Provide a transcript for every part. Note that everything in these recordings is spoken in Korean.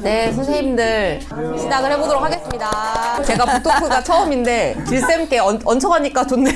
네, 선생님들 시작을 해보도록 하겠습니다. 제가 북토크가 처음인데 길쌤께 얹혀가니까 좋네요.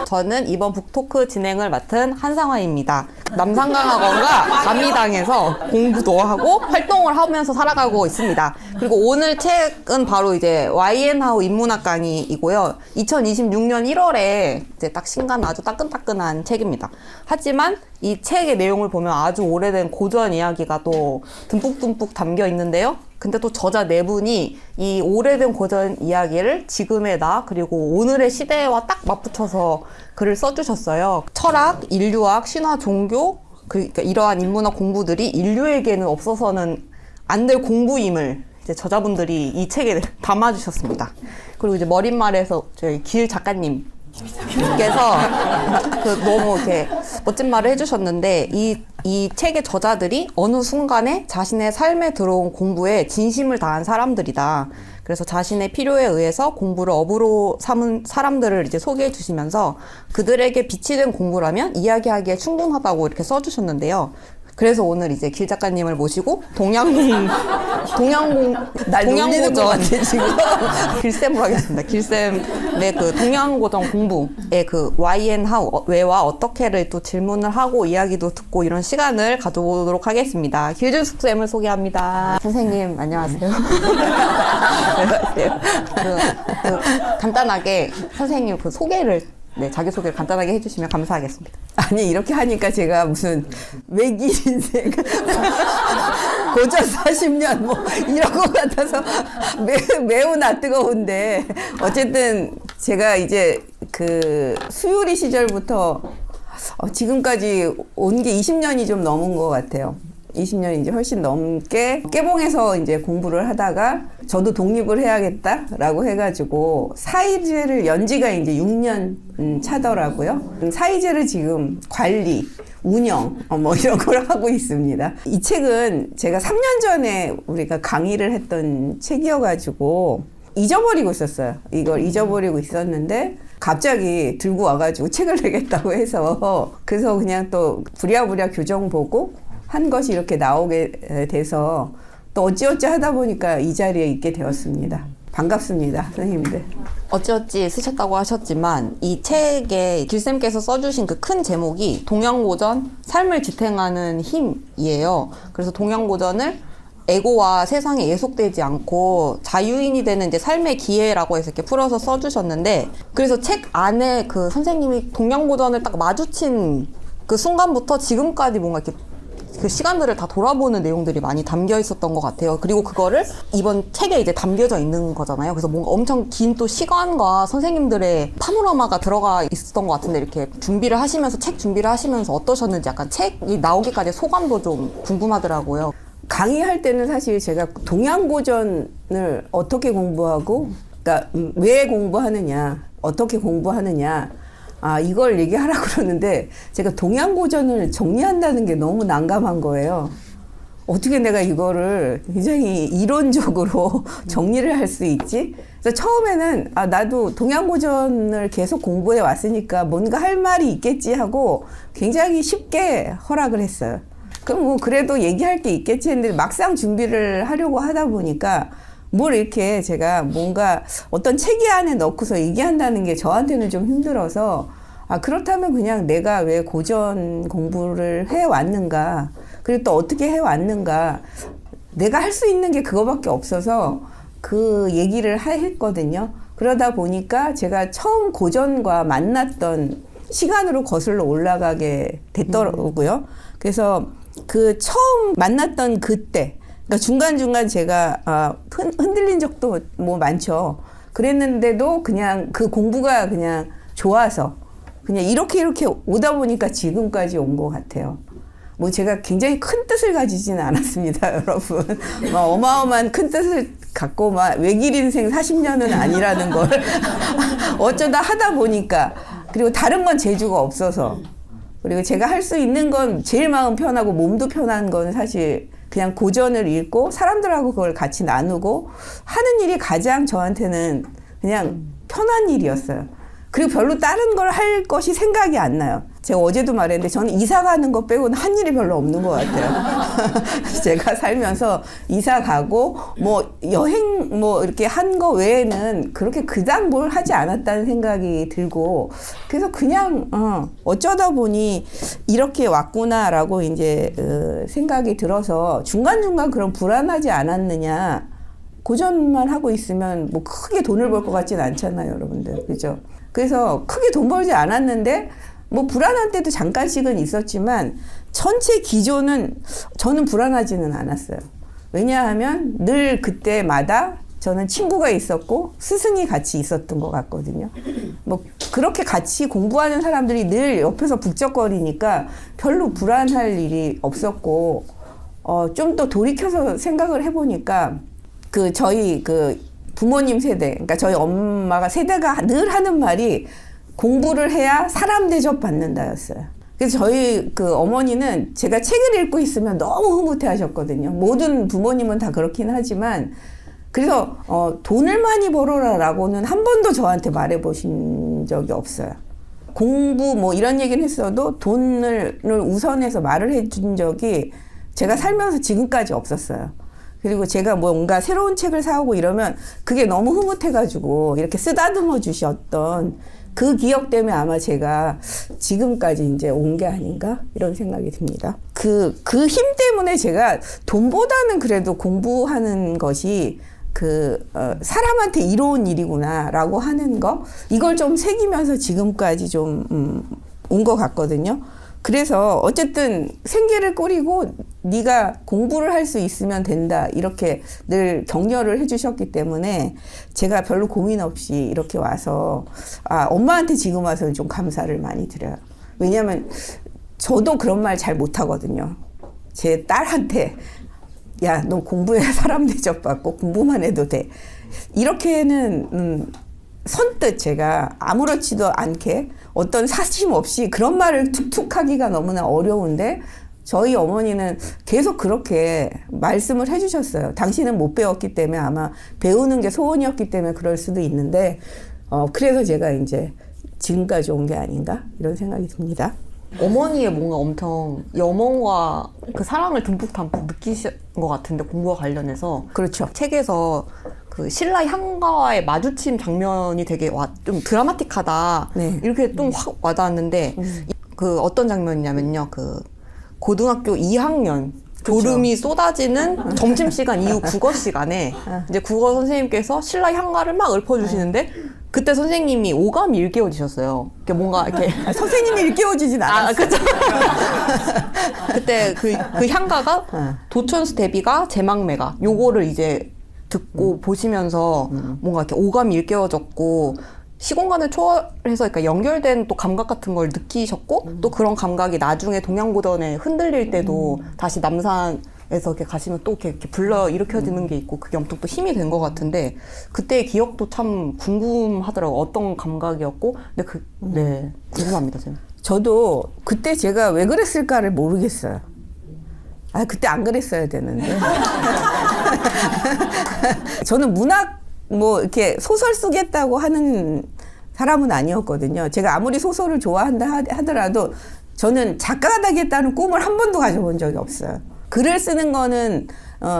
저는 이번 북토크 진행을 맡은 한상화입니다. 남상강학원과 감리당에서 공부도 하고 활동을 하면서 살아가고 있습니다. 그리고 오늘 책은 바로 이제 YN하우 인문학 강의이고요. 2026년 1월에 이제 딱 신간 아주 따끈따끈한 책입니다. 하지만 이 책의 내용을 보면 아주 오래된 고전 이야기가 또 듬뿍듬뿍 담겨 있는데요. 근데 또 저자 네 분이 이 오래된 고전 이야기를 지금의 나 그리고 오늘의 시대와 딱 맞붙여서 글을 써주셨어요. 철학, 인류학, 신화, 종교 그러니까 이러한 인문학 공부들이 인류에게는 없어서는 안 될 공부임을 이제 저자분들이 이 책에 담아주셨습니다. 그리고 이제 머릿말에서 저희 길 작가님 께서 너무 이렇게 멋진 말을 해주셨는데 이 책의 저자들이 어느 순간에 자신의 삶에 들어온 공부에 진심을 다한 사람들이다. 그래서 자신의 필요에 의해서 공부를 업으로 삼은 사람들을 이제 소개해 주시면서 그들에게 빛이 된 공부라면 이야기하기에 충분하다고 이렇게 써주셨는데요. 그래서 오늘 이제 길 작가님을 모시고 동양고전 지금 길쌤으로 하겠습니다. 길쌤의 그 동양고전 공부의 그 YN하우 왜와 어떻게를 또 질문을 하고 이야기도 듣고 이런 시간을 가져보도록 하겠습니다. 길준숙 쌤을 소개합니다. 선생님 안녕하세요. 안녕하세요. 간단하게 선생님 그 소개를 자기소개를 간단하게 해주시면 감사하겠습니다. 아니 이렇게 하니까 제가 무슨 외길 인생 고전 40년 뭐 이런 것 같아서 매우 낯뜨거운데 어쨌든 제가 이제 그 수유리 시절부터 지금까지 온 게 20년이 좀 넘은 것 같아요. 20년이 이제 훨씬 넘게 깨봉에서 이제 공부를 하다가 저도 독립을 해야겠다라고 해가지고 사이제를 연지가 이제 6년 차더라고요. 사이제를 지금 관리, 운영 뭐 이런 걸 하고 있습니다. 이 책은 제가 3년 전에 우리가 강의를 했던 책이어가지고 잊어버리고 있었어요. 이걸 잊어버리고 있었는데 갑자기 들고 와가지고 책을 내겠다고 해서 그래서 그냥 또 부랴부랴 교정 보고 한 것이 이렇게 나오게 돼서 또 어찌어찌 하다 보니까 이 자리에 있게 되었습니다. 반갑습니다, 선생님들. 어찌어찌 쓰셨다고 하셨지만 이 책에 길쌤께서 써주신 그 큰 제목이 동양고전 삶을 지탱하는 힘이에요. 그래서 동양고전을 에고와 세상에 예속되지 않고 자유인이 되는 이제 삶의 기회라고 해서 이렇게 풀어서 써주셨는데 그래서 책 안에 그 선생님이 동양고전을 딱 마주친 그 순간부터 지금까지 뭔가 이렇게 그 시간들을 다 돌아보는 내용들이 많이 담겨 있었던 것 같아요. 그리고 그거를 이번 책에 이제 담겨져 있는 거잖아요. 그래서 뭔가 엄청 긴 또 시간과 선생님들의 파노라마가 들어가 있었던 것 같은데 이렇게 준비를 하시면서 책 준비를 하시면서 어떠셨는지 약간 책이 나오기까지 소감도 좀 궁금하더라고요. 강의할 때는 사실 제가 동양고전을 어떻게 공부하고 그러니까 왜 공부하느냐 어떻게 공부하느냐 이걸 얘기하라고 그러는데 제가 동양고전을 정리한다는 게 너무 난감한 거예요. 어떻게 내가 이거를 굉장히 이론적으로 정리를 할 수 있지? 그래서 처음에는 나도 동양고전을 계속 공부해 왔으니까 뭔가 할 말이 있겠지 하고 굉장히 쉽게 허락을 했어요. 그럼 뭐 그래도 얘기할 게 있겠지 했는데 막상 준비를 하려고 하다 보니까 뭘 이렇게 제가 뭔가 어떤 체계 안에 넣고서 얘기한다는 게 저한테는 좀 힘들어서 그렇다면 그냥 내가 왜 고전 공부를 해왔는가 그리고 또 어떻게 해왔는가 내가 할 수 있는 게 그거밖에 없어서 그 얘기를 했거든요. 그러다 보니까 제가 처음 고전과 만났던 시간으로 거슬러 올라가게 됐더라고요. 그래서 그 처음 만났던 그때 그러니까 중간중간 제가 흔들린 적도 뭐 많죠. 그랬는데도 그냥 그 공부가 그냥 좋아서 그냥 이렇게 오다 보니까 지금까지 온 것 같아요. 뭐 제가 굉장히 큰 뜻을 가지지는 않았습니다, 여러분. 어마어마한 큰 뜻을 갖고 막 외길 인생 40년은 아니라는 걸 어쩌다 하다 보니까 그리고 다른 건 재주가 없어서 그리고 제가 할 수 있는 건 제일 마음 편하고 몸도 편한 건 사실 그냥 고전을 읽고 사람들하고 그걸 같이 나누고 하는 일이 가장 저한테는 그냥 편한 일이었어요. 그리고 별로 다른 걸 할 것이 생각이 안 나요. 제가 어제도 말했는데 저는 이사 가는 거 빼고는 한 일이 별로 없는 것 같아요. 제가 살면서 이사 가고 뭐 여행 뭐 이렇게 한 거 외에는 그렇게 그닥 뭘 하지 않았다는 생각이 들고 그래서 그냥 어쩌다 보니 이렇게 왔구나라고 이제 생각이 들어서 중간중간 그런 불안하지 않았느냐. 고전만 하고 있으면 뭐 크게 돈을 벌 것 같진 않잖아요, 여러분들. 그죠? 그래서 크게 돈 벌지 않았는데 뭐 불안한 때도 잠깐씩은 있었지만 전체 기조는 저는 불안하지는 않았어요. 왜냐하면 늘 그때마다 저는 친구가 있었고 스승이 같이 있었던 것 같거든요. 뭐 그렇게 같이 공부하는 사람들이 늘 옆에서 북적거리니까 별로 불안할 일이 없었고 좀 더 돌이켜서 생각을 해보니까 저희 부모님 세대, 그러니까 저희 엄마가 세대가 늘 하는 말이 공부를 해야 사람 대접 받는다였어요. 그래서 저희 어머니는 제가 책을 읽고 있으면 너무 흐뭇해 하셨거든요. 모든 부모님은 다 그렇긴 하지만 그래서 돈을 많이 벌어라라고는 한 번도 저한테 말해 보신 적이 없어요. 공부 뭐 이런 얘기는 했어도 돈을 우선해서 말을 해준 적이 제가 살면서 지금까지 없었어요. 그리고 제가 뭔가 새로운 책을 사오고 이러면 그게 너무 흐뭇해가지고 이렇게 쓰다듬어 주셨던 그 기억 때문에 아마 제가 지금까지 이제 온 게 아닌가 이런 생각이 듭니다. 그 힘 때문에 제가 돈보다는 그래도 공부하는 것이 사람한테 이로운 일이구나라고 하는 거 이걸 좀 새기면서 지금까지 좀 온 것 같거든요. 그래서 어쨌든 생계를 꾸리고 네가 공부를 할 수 있으면 된다 이렇게 늘 격려를 해주셨기 때문에 제가 별로 고민 없이 이렇게 와서 엄마한테 지금 와서는 좀 감사를 많이 드려요. 왜냐하면 저도 그런 말 잘 못하거든요. 제 딸한테 야, 너 공부해야 사람 대접받고 공부만 해도 돼. 이렇게는 선뜻 제가 아무렇지도 않게 어떤 사심 없이 그런 말을 툭툭 하기가 너무나 어려운데 저희 어머니는 계속 그렇게 말씀을 해주셨어요. 당신은 못 배웠기 때문에 아마 배우는 게 소원이었기 때문에 그럴 수도 있는데 그래서 제가 이제 지금까지 온 게 아닌가 이런 생각이 듭니다. 어머니의 뭔가 엄청 염원과 그 사랑을 듬뿍 느끼신 것 같은데 공부와 관련해서 그렇죠. 책에서 신라 향가와의 마주침 장면이 되게 좀 드라마틱하다 네. 이렇게 좀 확 와닿았는데 어떤 장면이냐면요 고등학교 2학년 졸음이 쏟아지는 점심시간 이후 국어 시간에 이제 국어 선생님께서 신라 향가를 막 읊어주시는데 그때 선생님이 오감이 일깨워지셨어요. 뭔가 이렇게 선생님이 일깨워지진 않았어요. 그쵸. 그때 그 향가가 도천수 대비가 제망매가 요거를 이제 듣고 보시면서 뭔가 이렇게 오감이 일깨워졌고 시공간을 초월해서 그러니까 연결된 또 감각 같은 걸 느끼셨고 또 그런 감각이 나중에 동양고전에 흔들릴 때도 다시 남산에서 이렇게 가시면 또 이렇게 불러 일으켜지는 게 있고 그게 엄청 또 힘이 된 것 같은데 그때의 기억도 참 궁금하더라고요. 어떤 감각이었고 근데 네 궁금합니다. 저도 그때 제가 왜 그랬을까를 모르겠어요. 그때 안 그랬어야 되는데. 저는 문학 뭐 이렇게 소설 쓰겠다고 하는 사람은 아니었거든요. 제가 아무리 소설을 좋아한다 하더라도 저는 작가가 되겠다는 꿈을 한 번도 가져본 적이 없어요. 글을 쓰는 거는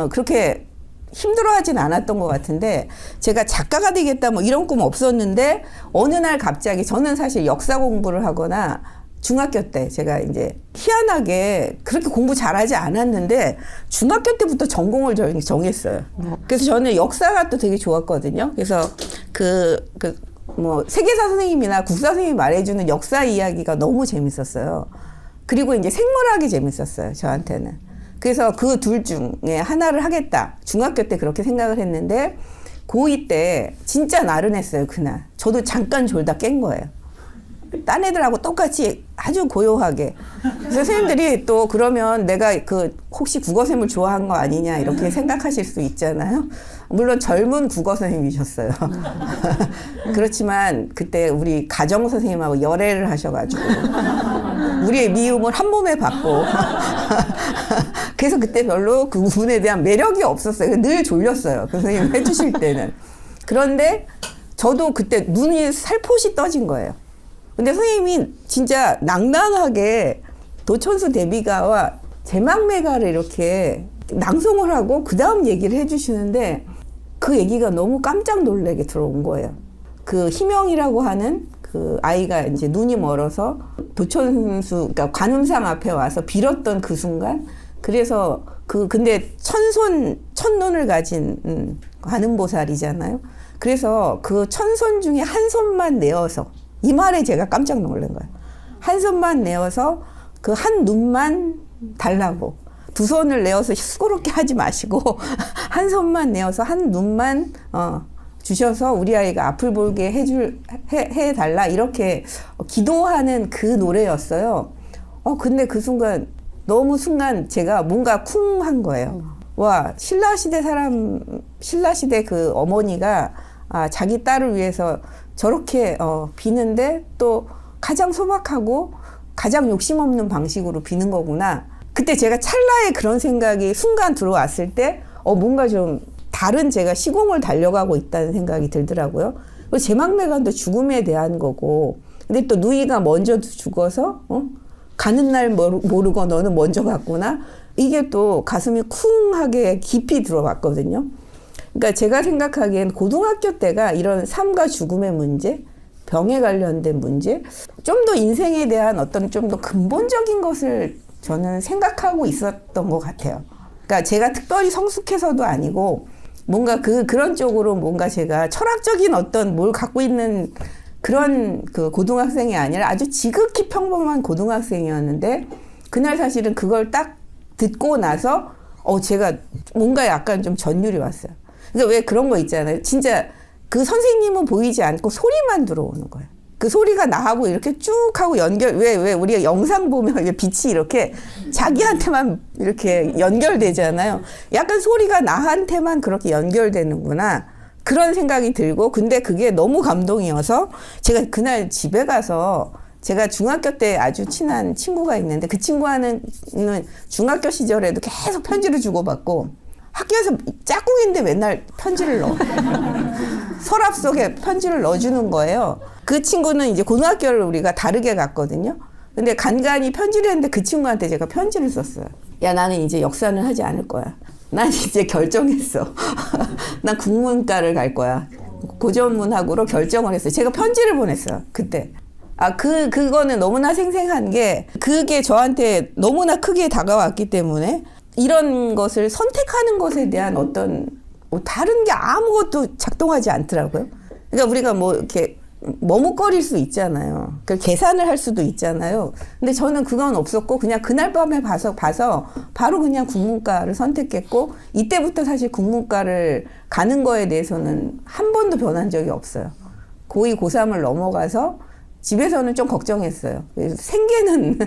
그렇게 힘들어하진 않았던 것 같은데 제가 작가가 되겠다 뭐 이런 꿈 없었는데 어느 날 갑자기 저는 사실 역사 공부를 하거나 중학교 때 제가 이제 희한하게 그렇게 공부 잘하지 않았는데 중학교 때부터 전공을 정했어요. 그래서 저는 역사가 또 되게 좋았거든요. 그래서 뭐 세계사 선생님이나 국사 선생님이 말해주는 역사 이야기가 너무 재밌었어요. 그리고 이제 생물학이 재밌었어요. 저한테는. 그래서 그 둘 중에 하나를 하겠다. 중학교 때 그렇게 생각을 했는데 고2 때 진짜 나른했어요. 그날. 저도 잠깐 졸다 깬 거예요. 딴 애들하고 똑같이 아주 고요하게. 선생님들이 또 그러면 내가 혹시 국어쌤을 좋아한 거 아니냐 이렇게 생각하실 수 있잖아요. 물론 젊은 국어 선생님이셨어요. 그렇지만 그때 우리 가정 선생님하고 열애를 하셔가지고 우리의 미움을 한 몸에 받고 그래서 그때 별로 그 부분에 대한 매력이 없었어요. 늘 졸렸어요. 그 선생님 해주실 때는. 그런데 저도 그때 눈이 살포시 떠진 거예요. 근데 선생님이 진짜 낭낭하게 도천수 대비가와 제막매가를 이렇게 낭송을 하고 그 다음 얘기를 해주시는데 그 얘기가 너무 깜짝 놀라게 들어온 거예요. 그 희명이라고 하는 그 아이가 이제 눈이 멀어서 도천수, 그러니까 관음상 앞에 와서 빌었던 그 순간, 그래서 근데 천눈을 가진 관음보살이잖아요. 그래서 그 천손 중에 한 손만 내어서, 이 말에 제가 깜짝 놀란 거예요. 한 손만 내어서 그 한 눈만 달라고. 두 손을 내어서 수고롭게 하지 마시고 한 손만 내어서 한 눈만 주셔서 우리 아이가 앞을 보게 해달라, 이렇게 기도하는 그 노래였어요. 근데 그 순간 제가 뭔가 쿵한 거예요. 와, 신라시대 그 어머니가 자기 딸을 위해서 저렇게 비는데 또 가장 소박하고 가장 욕심 없는 방식으로 비는 거구나. 그때 제가 찰나에 그런 생각이 순간 들어왔을 때 뭔가 좀 다른 제가 시공을 달려가고 있다는 생각이 들더라고요. 그리고 제막매간도 죽음에 대한 거고, 근데 또 누이가 먼저 죽어서 가는 날 모르고 너는 먼저 갔구나. 이게 또 가슴이 쿵하게 깊이 들어왔거든요. 그러니까 제가 생각하기엔 고등학교 때가 이런 삶과 죽음의 문제, 병에 관련된 문제, 좀 더 인생에 대한 어떤 좀 더 근본적인 것을 저는 생각하고 있었던 것 같아요. 그러니까 제가 특별히 성숙해서도 아니고 뭔가 그런 쪽으로 뭔가 제가 철학적인 어떤 뭘 갖고 있는 그런 그 고등학생이 아니라 아주 지극히 평범한 고등학생이었는데, 그날 사실은 그걸 딱 듣고 나서 제가 뭔가 약간 좀 전율이 왔어요. 그러니까 왜 그런 거 있잖아요. 진짜 그 선생님은 보이지 않고 소리만 들어오는 거예요. 그 소리가 나하고 이렇게 쭉 하고 왜 우리가 영상 보면 빛이 이렇게 자기한테만 이렇게 연결되잖아요. 약간 소리가 나한테만 그렇게 연결되는구나. 그런 생각이 들고, 근데 그게 너무 감동이어서 제가 그날 집에 가서, 제가 중학교 때 아주 친한 친구가 있는데 그 친구와는 중학교 시절에도 계속 편지를 주고받고, 학교에서 짝꿍인데 맨날 편지를 넣어. 서랍 속에 편지를 넣어주는 거예요. 그 친구는 이제 고등학교를 우리가 다르게 갔거든요. 근데 간간히 편지를 했는데 그 친구한테 제가 편지를 썼어요. 야, 나는 이제 역사는 하지 않을 거야. 난 이제 결정했어. 난 국문과를 갈 거야. 고전문학으로 결정을 했어요. 제가 편지를 보냈어요, 그때. 그거는 너무나 생생한 게, 그게 저한테 너무나 크게 다가왔기 때문에 이런 것을 선택하는 것에 대한 어떤 다른 게 아무것도 작동하지 않더라고요. 그러니까 우리가 뭐 이렇게 머뭇거릴 수 있잖아요. 계산을 할 수도 있잖아요. 근데 저는 그건 없었고 그냥 그날 밤에 봐서 바로 그냥 국문과를 선택했고, 이때부터 사실 국문과를 가는 거에 대해서는 한 번도 변한 적이 없어요. 고2, 고3을 넘어가서 집에서는 좀 걱정했어요. 그래서 생계는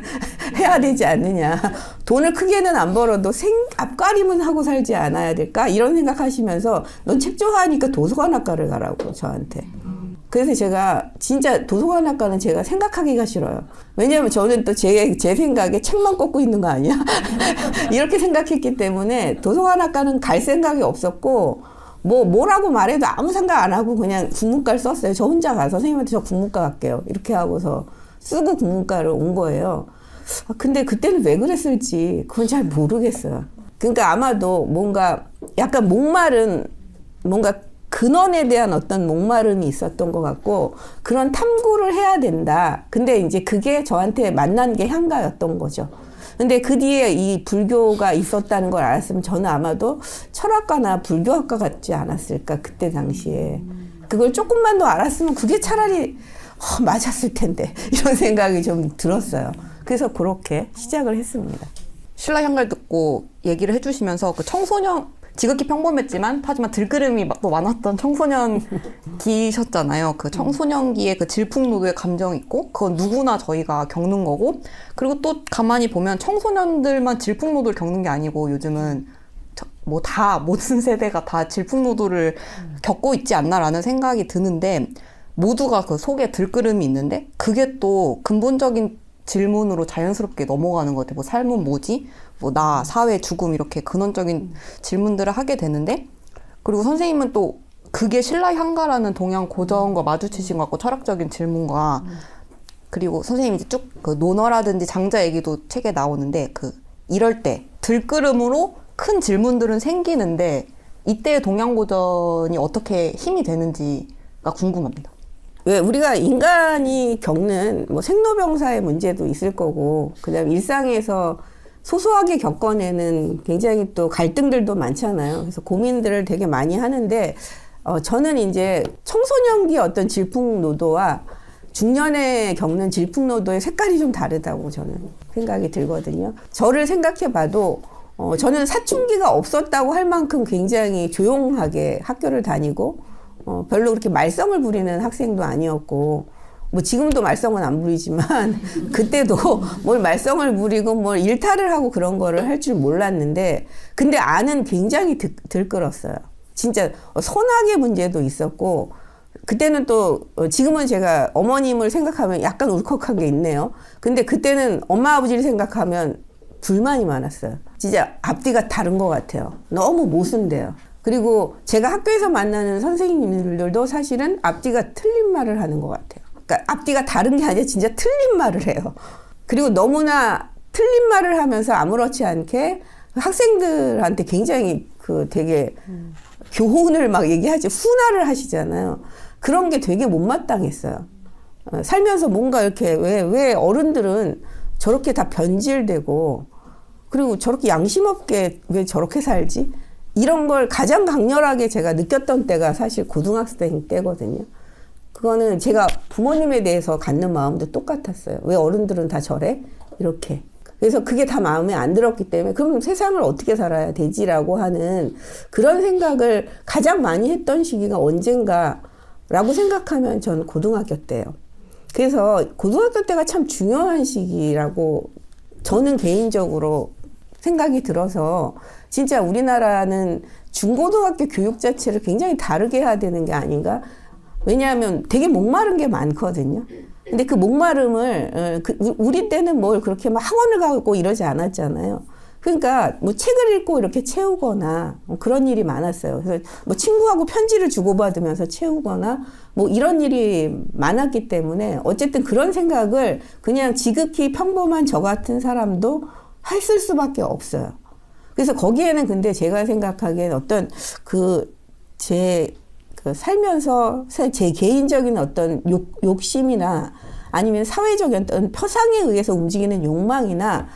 해야 되지 않느냐. 돈을 크게는 안 벌어도 앞가림은 하고 살지 않아야 될까? 이런 생각하시면서 넌 책 좋아하니까 도서관학과를 가라고 저한테. 그래서 제가 진짜 도서관학과는 제가 생각하기가 싫어요. 왜냐하면 저는 또 제 생각에 책만 꽂고 있는 거 아니야? 이렇게 생각했기 때문에 도서관학과는 갈 생각이 없었고, 뭐라고 말해도 아무 생각 안 하고 그냥 국문과를 썼어요. 저 혼자 가서 선생님한테 저 국문과 갈게요. 이렇게 하고서 쓰고 국문과를 온 거예요. 근데 그때는 왜 그랬을지 그건 잘 모르겠어요. 그러니까 아마도 뭔가 약간 뭔가 근원에 대한 어떤 목마름이 있었던 것 같고, 그런 탐구를 해야 된다. 근데 이제 그게 저한테 만난 게 향가였던 거죠. 근데 그 뒤에 이 불교가 있었다는 걸 알았으면 저는 아마도 철학과나 불교학과 같지 않았을까, 그때 당시에. 그걸 조금만 더 알았으면 그게 차라리 맞았을 텐데, 이런 생각이 좀 들었어요. 그래서 그렇게 시작을 했습니다. 신라 향가를 듣고 얘기를 해주시면서 그 청소년, 지극히 평범했지만 하지만 들끓음이 또 많았던 청소년기셨잖아요. 그 청소년기의 그 질풍노도의 감정이 있고, 그건 누구나 저희가 겪는 거고, 그리고 또 가만히 보면 청소년들만 질풍노도를 겪는 게 아니고 요즘은 모든 세대가 다 질풍노도를 겪고 있지 않나라는 생각이 드는데, 모두가 그 속에 들끓음이 있는데 그게 또 근본적인 질문으로 자연스럽게 넘어가는 것 같아요. 삶은 뭐지? 나, 사회, 죽음, 이렇게 근원적인 질문들을 하게 되는데, 그리고 선생님은 또 그게 신라 향가라는 동양 고전과 마주치신 것 같고, 철학적인 질문과 그리고 선생님이 이제 쭉 그 논어라든지 장자 얘기도 책에 나오는데 이럴 때 들끓음으로 큰 질문들은 생기는데 이때의 동양고전이 어떻게 힘이 되는지가 궁금합니다. 왜 우리가 인간이 겪는 뭐 생로병사의 문제도 있을 거고 그다음 일상에서 소소하게 겪어내는 굉장히 또 갈등들도 많잖아요. 그래서 고민들을 되게 많이 하는데 저는 이제 청소년기 어떤 질풍노도와 중년에 겪는 질풍노도의 색깔이 좀 다르다고 저는 생각이 들거든요. 저를 생각해봐도 저는 사춘기가 없었다고 할 만큼 굉장히 조용하게 학교를 다니고 별로 그렇게 말썽을 부리는 학생도 아니었고 뭐 지금도 말썽은 안 부리지만 그때도 뭘 말썽을 부리고 뭘 일탈을 하고 그런 거를 할 줄 몰랐는데 근데 안은 굉장히 들끓었어요. 진짜 선악의 문제도 있었고 그때는 또 지금은 제가 어머님을 생각하면 약간 울컥한 게 있네요. 근데 그때는 엄마 아버지를 생각하면 불만이 많았어요. 진짜 앞뒤가 다른 것 같아요. 너무 모순돼요. 그리고 제가 학교에서 만나는 선생님들도 사실은 앞뒤가 틀린 말을 하는 것 같아요. 그러니까 앞뒤가 다른 게 아니라 진짜 틀린 말을 해요. 그리고 너무나 틀린 말을 하면서 아무렇지 않게 학생들한테 굉장히 되게 교훈을 막 얘기하지 훈화를 하시잖아요. 그런 게 되게 못마땅했어요. 살면서 뭔가 이렇게 왜 어른들은 저렇게 다 변질되고 그리고 저렇게 양심 없게 왜 저렇게 살지? 이런 걸 가장 강렬하게 제가 느꼈던 때가 사실 고등학생 때거든요. 그거는 제가 부모님에 대해서 갖는 마음도 똑같았어요. 왜 어른들은 다 저래? 이렇게. 그래서 그게 다 마음에 안 들었기 때문에 그럼 세상을 어떻게 살아야 되지라고 하는 그런 생각을 가장 많이 했던 시기가 언젠가라고 생각하면 저는 고등학교 때예요. 그래서 고등학교 때가 참 중요한 시기라고 저는 개인적으로 생각이 들어서 진짜 우리나라는 중고등학교 교육 자체를 굉장히 다르게 해야 되는 게 아닌가? 왜냐하면 되게 목마른 게 많거든요. 근데 그 목마름을 우리 때는 뭘 그렇게 막 학원을 가고 이러지 않았잖아요. 그러니까 뭐 책을 읽고 이렇게 채우거나 뭐 그런 일이 많았어요. 그래서 뭐 친구하고 편지를 주고받으면서 채우거나 뭐 이런 일이 많았기 때문에 어쨌든 그런 생각을 그냥 지극히 평범한 저 같은 사람도 했을 수밖에 없어요. 그래서 거기에는 근데 제가 생각하기엔 어떤 살면서 제 개인적인 어떤 욕심이나 아니면 사회적인 어떤 표상에 의해서 움직이는 욕망이나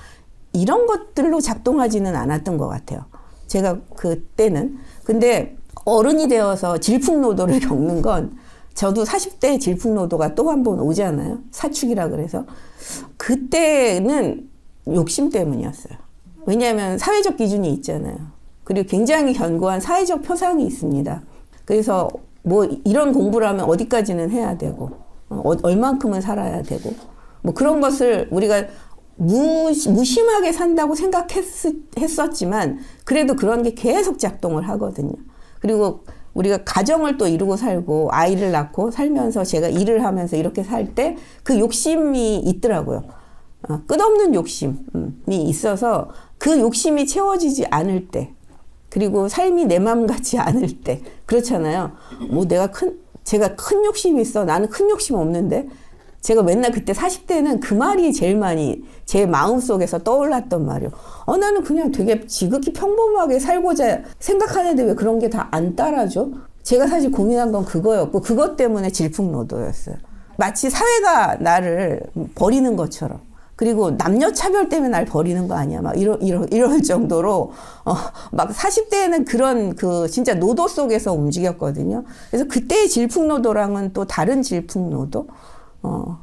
이런 것들로 작동하지는 않았던 것 같아요. 제가 그때는. 근데 어른이 되어서 질풍노도를 겪는 건 저도 40대 질풍노도가 또 한 번 오잖아요. 사축이라 그래서. 그때는 욕심 때문이었어요. 왜냐하면 사회적 기준이 있잖아요. 그리고 굉장히 견고한 사회적 표상이 있습니다. 그래서 뭐 이런 공부를 하면 어디까지는 해야 되고 얼만큼은 살아야 되고 뭐 그런 것을 우리가 무심하게 산다고 생각했었지만 그래도 그런 게 계속 작동을 하거든요. 그리고 우리가 가정을 또 이루고 살고 아이를 낳고 살면서 제가 일을 하면서 이렇게 살 때 그 욕심이 있더라고요. 끝없는 욕심이 있어서 그 욕심이 채워지지 않을 때 그리고 삶이 내 맘 같지 않을 때 그렇잖아요. 뭐 제가 큰 욕심이 있어. 나는 큰 욕심 없는데 제가 맨날 그때 40대는 그 말이 제일 많이 제 마음속에서 떠올랐던 말이요. 나는 그냥 되게 지극히 평범하게 살고자 생각하는데 왜 그런 게 다 안 따라줘? 제가 사실 고민한 건 그거였고 그것 때문에 질풍노도였어요. 마치 사회가 나를 버리는 것처럼. 그리고 남녀 차별 때문에 날 버리는 거 아니야? 막 이럴 정도로 막 40대에는 그런 진짜 노도 속에서 움직였거든요. 그래서 그때의 질풍노도랑은 또 다른 질풍노도.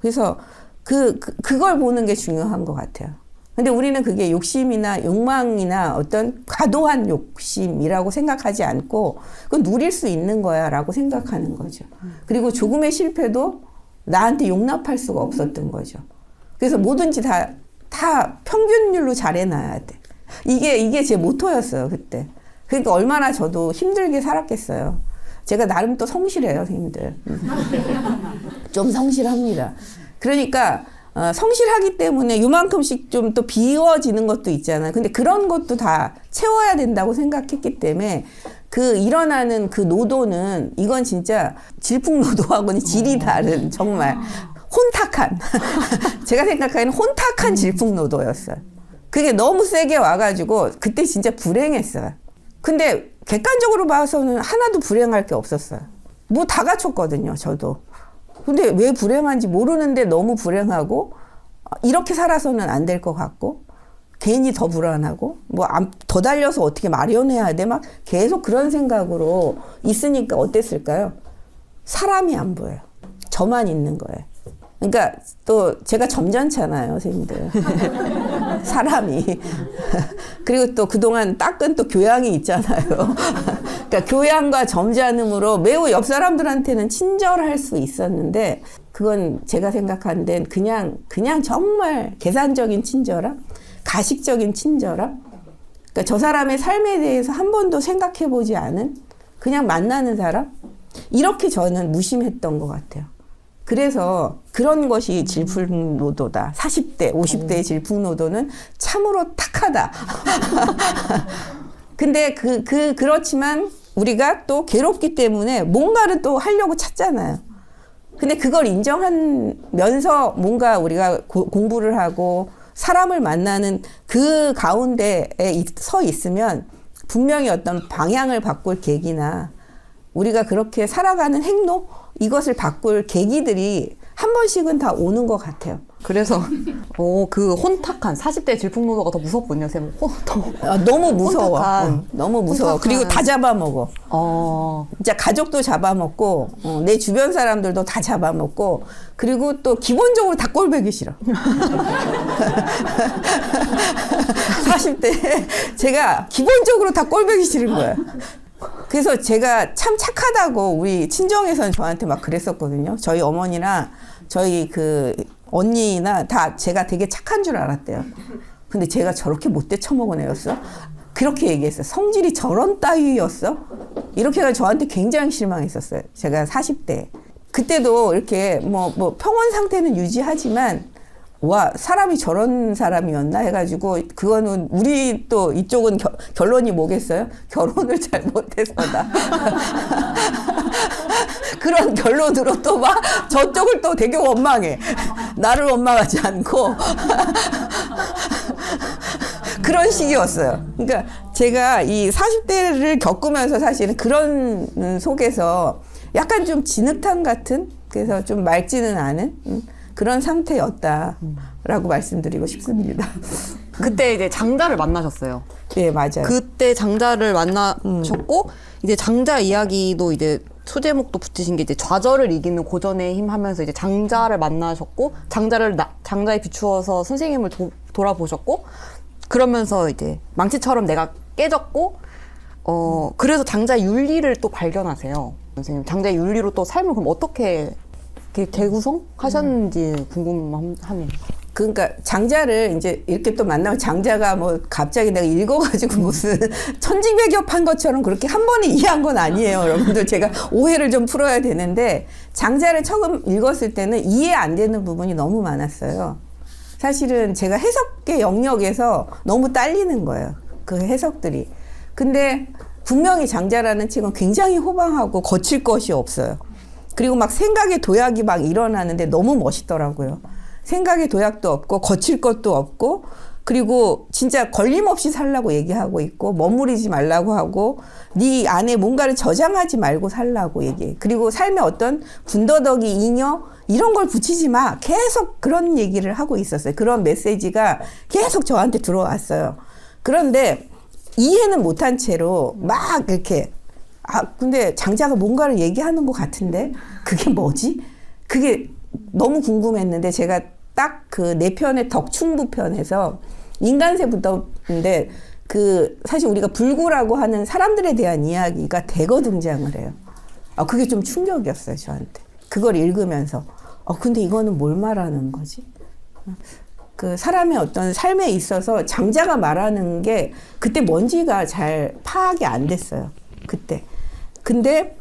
그래서 그걸 보는 게 중요한 것 같아요. 근데 우리는 그게 욕심이나 욕망이나 어떤 과도한 욕심이라고 생각하지 않고 그건 누릴 수 있는 거야라고 생각하는 거죠. 그리고 조금의 실패도 나한테 용납할 수가 없었던 거죠. 그래서 뭐든지 다 평균율로 잘 해놔야 돼. 이게 제 모토였어요, 그때. 그러니까 얼마나 저도 힘들게 살았겠어요. 제가 나름 또 성실해요, 선생님들. 좀 성실합니다. 그러니까, 성실하기 때문에 요만큼씩 좀 또 비워지는 것도 있잖아요. 근데 그런 것도 다 채워야 된다고 생각했기 때문에 일어나는 그 노도는 이건 진짜 질풍노도하고는 질이 다른 정말 혼탁한 혼탁한 제가 생각하기에는 혼탁한 질풍노도였어요. 그게 너무 세게 와가지고 그때 진짜 불행했어요. 근데 객관적으로 봐서는 하나도 불행할 게 없었어요. 뭐 다 갖췄거든요, 저도. 근데 왜 불행한지 모르는데 너무 불행하고 이렇게 살아서는 안 될 것 같고 괜히 더 불안하고 뭐 더 달려서 어떻게 마련해야 돼 막 계속 그런 생각으로 있으니까 어땠을까요? 사람이 안 보여요. 저만 있는 거예요. 그러니까 또 제가 점잖잖아요, 선생님들. 사람이. 그리고 또 그동안 닦은 또 교양이 있잖아요. 그러니까 교양과 점잖음으로 매우 옆 사람들한테는 친절할 수 있었는데 그건 제가 생각하는 데는 그냥 정말 계산적인 친절함, 가식적인 친절함. 그러니까 저 사람의 삶에 대해서 한 번도 생각해 보지 않은 그냥 만나는 사람. 이렇게 저는 무심했던 것 같아요. 그래서 그런 것이 질풍노도다. 40대, 50대의 질풍노도는 참으로 탁하다. 근데 그렇지만 우리가 또 괴롭기 때문에 뭔가를 또 하려고 찾잖아요. 근데 그걸 인정하면서 뭔가 우리가 공부를 하고 사람을 만나는 그 가운데에 서 있으면 분명히 어떤 방향을 바꿀 계기나 우리가 그렇게 살아가는 행동 이것을 바꿀 계기들이 한 번씩은 다 오는 것 같아요. 그래서 그 혼탁한 40대 질풍노도가 더 무섭군요, 쌤. 너무 무서워. 혼탁한. 너무 무서워. 혼탁한. 그리고 다 잡아먹어. 진짜 가족도 잡아먹고 내 주변 사람들도 다 잡아먹고 그리고 또 기본적으로 다 꼴보기 싫어. 40대 제가 기본적으로 다 꼴보기 싫은 거야. 그래서 제가 참 착하다고 우리 친정에서는 저한테 막 그랬었거든요. 저희 어머니나 저희 그 언니나 다 제가 되게 착한 줄 알았대요. 근데 제가 저렇게 못돼 처먹은 애였어? 그렇게 얘기했어요. 성질이 저런 따위였어? 이렇게 해서 저한테 굉장히 실망했었어요. 제가 40대. 그때도 이렇게 뭐 평온 상태는 유지하지만 와 사람이 저런 사람이었나 해가지고 그거는 우리 또 이쪽은 결론이 뭐겠어요? 결혼을 잘못해서다. 그런 결론으로 또 막 저쪽을 또 되게 원망해. 나를 원망하지 않고 그런 식이었어요. 그러니까 제가 이 40대를 겪으면서 사실은 그런 속에서 약간 좀 진흙탕 같은 그래서 좀 맑지는 않은 그런 상태였다라고 말씀드리고 싶습니다. 그때 이제 장자를 만나셨어요. 예, 맞아요. 그때 장자를 만나셨고 이제 장자 이야기도 이제 소제목도 붙이신 게 이제 좌절을 이기는 고전의 힘 하면서 이제 장자를 만나셨고 장자에 비추어서 선생님을 돌아보셨고 그러면서 이제 망치처럼 내가 깨졌고 그래서 장자의 윤리를 또 발견하세요. 선생님 장자의 윤리로 또 삶을 그럼 어떻게 재구성하셨는지 궁금하네요. 그러니까 장자를 이제 이렇게 또 만나면 장자가 뭐 갑자기 내가 읽어가지고 무슨 천지배격한 것처럼 그렇게 한 번에 이해한 건 아니에요. 여러분들 제가 오해를 좀 풀어야 되는데 장자를 처음 읽었을 때는 이해 안 되는 부분이 너무 많았어요. 사실은 제가 해석의 영역에서 너무 딸리는 거예요. 그 해석들이. 근데 분명히 장자라는 책은 굉장히 호방하고 거칠 것이 없어요. 그리고 막 생각의 도약이 막 일어나는데 너무 멋있더라고요. 생각의 도약도 없고 거칠 것도 없고 그리고 진짜 걸림없이 살라고 얘기하고 있고 머무르지 말라고 하고 네 안에 뭔가를 저장하지 말고 살라고 얘기해. 그리고 삶에 어떤 군더더기 잉여 이런 걸 붙이지 마. 계속 그런 얘기를 하고 있었어요. 그런 메시지가 계속 저한테 들어왔어요. 그런데 이해는 못한 채로 막 이렇게 근데 장자가 뭔가를 얘기하는 것 같은데 그게 뭐지? 그게 너무 궁금했는데 제가 딱 그 네 편의 덕충부편에서 인간세부터인데 그 사실 우리가 불구라고 하는 사람들에 대한 이야기가 대거 등장을 해요. 그게 좀 충격이었어요, 저한테. 그걸 읽으면서 근데 이거는 뭘 말하는 거지? 그 사람의 어떤 삶에 있어서 장자가 말하는 게 그때 뭔지가 잘 파악이 안 됐어요. 그때. 근데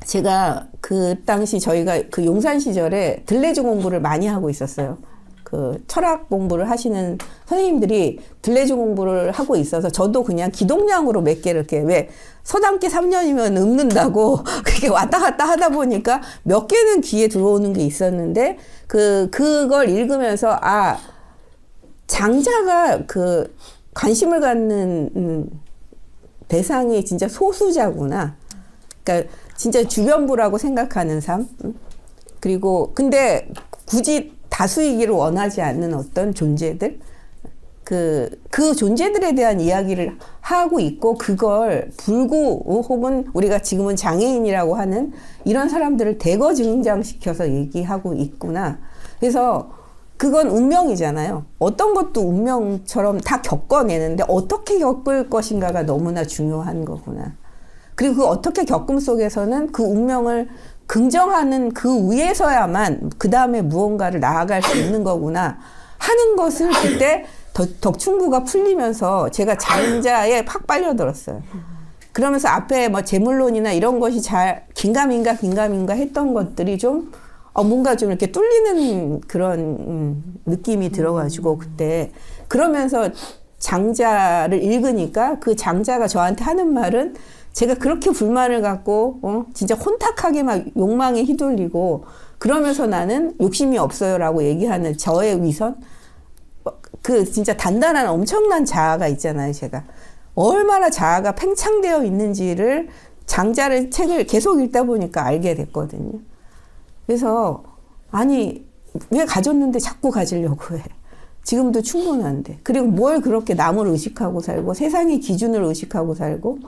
제가 그 당시 저희가 그 용산 시절에 들레주 공부를 많이 하고 있었어요. 그 철학 공부를 하시는 선생님들이 들레주 공부를 하고 있어서 저도 그냥 기동량으로 몇 개를 이렇게 왜 서당계 3년이면 읊는다고 그렇게 왔다 갔다 하다 보니까 몇 개는 귀에 들어오는 게 있었는데 그걸 읽으면서, 아, 장자가 그 관심을 갖는 대상이 진짜 소수자구나. 그러니까 진짜 주변부라고 생각하는 삶. 그리고 근데 굳이 다수이기를 원하지 않는 어떤 존재들. 그 존재들에 대한 이야기를 하고 있고, 그걸 불구 혹은 우리가 지금은 장애인이라고 하는 이런 사람들을 대거 등장시켜서 얘기하고 있구나. 그래서 그건 운명이잖아요. 어떤 것도 운명처럼 다 겪어내는데 어떻게 겪을 것인가가 너무나 중요한 거구나. 그리고 그 어떻게 겪음 속에서는 그 운명을 긍정하는 그 위에서야만 그 다음에 무언가를 나아갈 수 있는 거구나 하는 것을 그때 덕충구가 풀리면서 제가 장자에 팍 빨려들었어요. 그러면서 앞에 뭐 재물론이나 이런 것이 잘 긴가민가 했던 것들이 좀 뭔가 좀 이렇게 뚫리는 그런 느낌이 들어가지고 그때 그러면서 장자를 읽으니까 그 장자가 저한테 하는 말은 제가 그렇게 불만을 갖고 진짜 혼탁하게 막 욕망에 휘둘리고 그러면서 나는 욕심이 없어요라고 얘기하는 저의 위선, 그 진짜 단단한 엄청난 자아가 있잖아요. 제가 얼마나 자아가 팽창되어 있는지를 장자를 책을 계속 읽다 보니까 알게 됐거든요. 그래서 아니 왜 가졌는데 자꾸 가지려고 해. 지금도 충분한데. 그리고 뭘 그렇게 남을 의식하고 살고 세상의 기준을 의식하고 살고,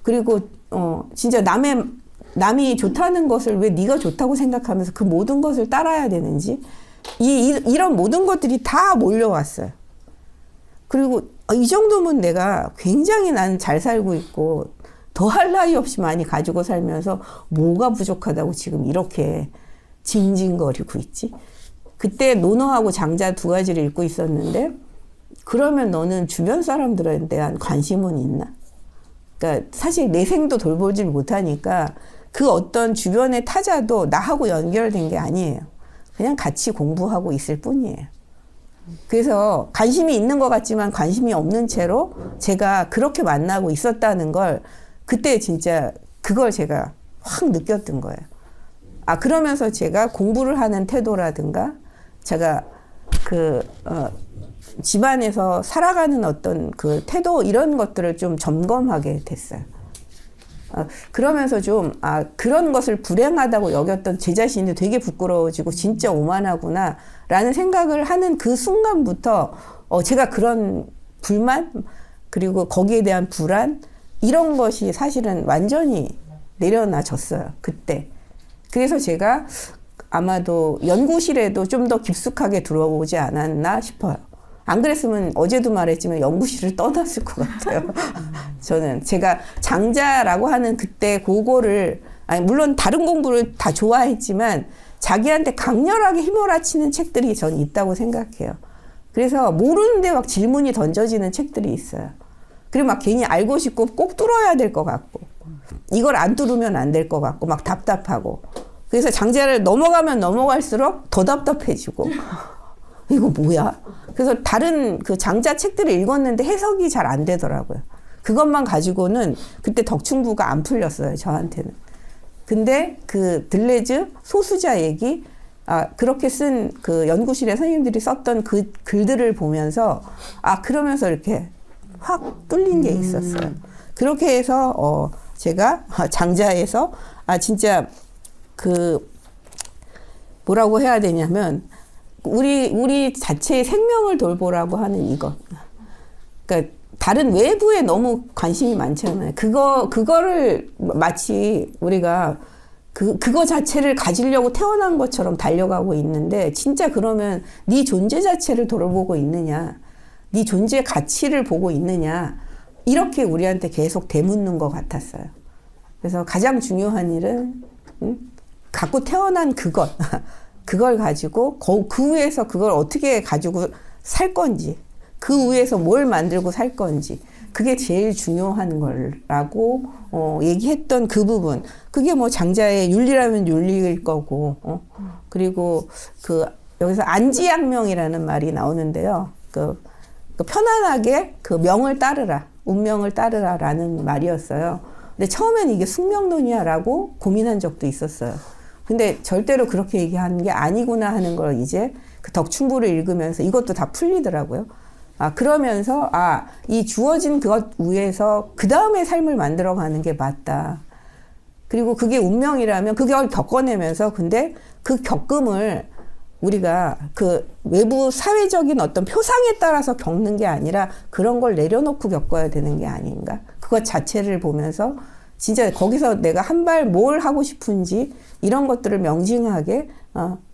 그리고 진짜 남이 좋다는 것을 왜 네가 좋다고 생각하면서 그 모든 것을 따라야 되는지, 이런 모든 것들이 다 몰려왔어요. 그리고 이 정도면 내가 굉장히 나는 잘 살고 있고 더할 나위 없이 많이 가지고 살면서 뭐가 부족하다고 지금 이렇게 징징거리고 있지? 그때 논어하고 장자 두 가지를 읽고 있었는데, 그러면 너는 주변 사람들에 대한 관심은 있나? 그러니까 사실 내 생도 돌보질 못하니까 그 어떤 주변의 타자도 나하고 연결된 게 아니에요. 그냥 같이 공부하고 있을 뿐이에요. 그래서 관심이 있는 것 같지만 관심이 없는 채로 제가 그렇게 만나고 있었다는 걸 그때 진짜 그걸 제가 확 느꼈던 거예요. 아, 그러면서 제가 공부를 하는 태도라든가 제가 집안에서 살아가는 어떤 그 태도 이런 것들을 좀 점검하게 됐어요. 그러면서 좀 그런 것을 불행하다고 여겼던 제 자신이 되게 부끄러워지고 진짜 오만하구나 라는 생각을 하는 그 순간부터 제가 그런 불만 그리고 거기에 대한 불안 이런 것이 사실은 완전히 내려놔졌어요. 그때. 그래서 제가 아마도 연구실에도 좀 더 깊숙하게 들어오지 않았나 싶어요. 안 그랬으면 어제도 말했지만 연구실을 떠났을 것 같아요. 저는 제가 장자라고 하는 그때 그거를 물론 다른 공부를 다 좋아했지만 자기한테 강렬하게 휘몰아치는 책들이 전 있다고 생각해요. 그래서 모르는데 막 질문이 던져지는 책들이 있어요. 그리고 막 괜히 알고 싶고 꼭 뚫어야 될 것 같고 이걸 안 뚫으면 안 될 것 같고 막 답답하고, 그래서 장자를 넘어가면 넘어갈수록 더 답답해지고 이거 뭐야? 그래서 다른 그 장자 책들을 읽었는데 해석이 잘 안 되더라고요. 그것만 가지고는 그때 덕충구가 안 풀렸어요, 저한테는. 근데 그 들레즈 소수자 얘기, 그렇게 쓴 그 연구실의 선생님들이 썼던 그 글들을 보면서 그러면서 이렇게 확 뚫린 게 있었어요. 그렇게 해서 제가 장자에서 진짜 그 뭐라고 해야 되냐면 우리 자체의 생명을 돌보라고 하는 이것. 그러니까 다른 외부에 너무 관심이 많잖아요. 그거를 마치 우리가 그거 자체를 가지려고 태어난 것처럼 달려가고 있는데, 진짜 그러면 네 존재 자체를 돌아보고 있느냐, 네 존재 가치를 보고 있느냐, 이렇게 우리한테 계속 되묻는 것 같았어요. 그래서 가장 중요한 일은 갖고 태어난 그걸 가지고 그 위에서 그걸 어떻게 가지고 살 건지, 그 위에서 뭘 만들고 살 건지, 그게 제일 중요한 거라고 얘기했던 그 부분, 그게 뭐 장자의 윤리라면 윤리일 거고, 그리고 여기서 안지양명이라는 말이 나오는데요. 그 편안하게 그 명을 따르라, 운명을 따르라라는 말이었어요. 근데 처음엔 이게 숙명론이야라고 고민한 적도 있었어요. 근데 절대로 그렇게 얘기하는 게 아니구나 하는 걸 이제 그 덕충부를 읽으면서 이것도 다 풀리더라고요. 그러면서 이 주어진 그것 위에서 그 다음에 삶을 만들어가는 게 맞다. 그리고 그게 운명이라면 그걸 겪어내면서 근데 그 겪음을 우리가 그 외부 사회적인 어떤 표상에 따라서 겪는 게 아니라 그런 걸 내려놓고 겪어야 되는 게 아닌가. 그것 자체를 보면서 진짜 거기서 내가 한 발 뭘 하고 싶은지 이런 것들을 명징하게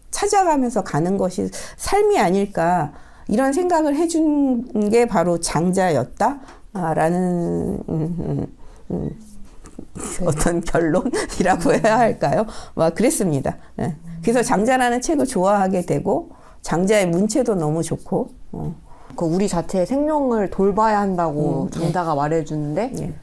찾아가면서 가는 것이 삶이 아닐까. 이런 생각을 해준 게 바로 장자였다라는 어떤 결론이라고 해야 할까요? 그랬습니다. 네. 그래서 장자라는 책을 좋아하게 되고 장자의 문체도 너무 좋고 그 우리 자체의 생명을 돌봐야 한다고 장자가 말해주는데 예.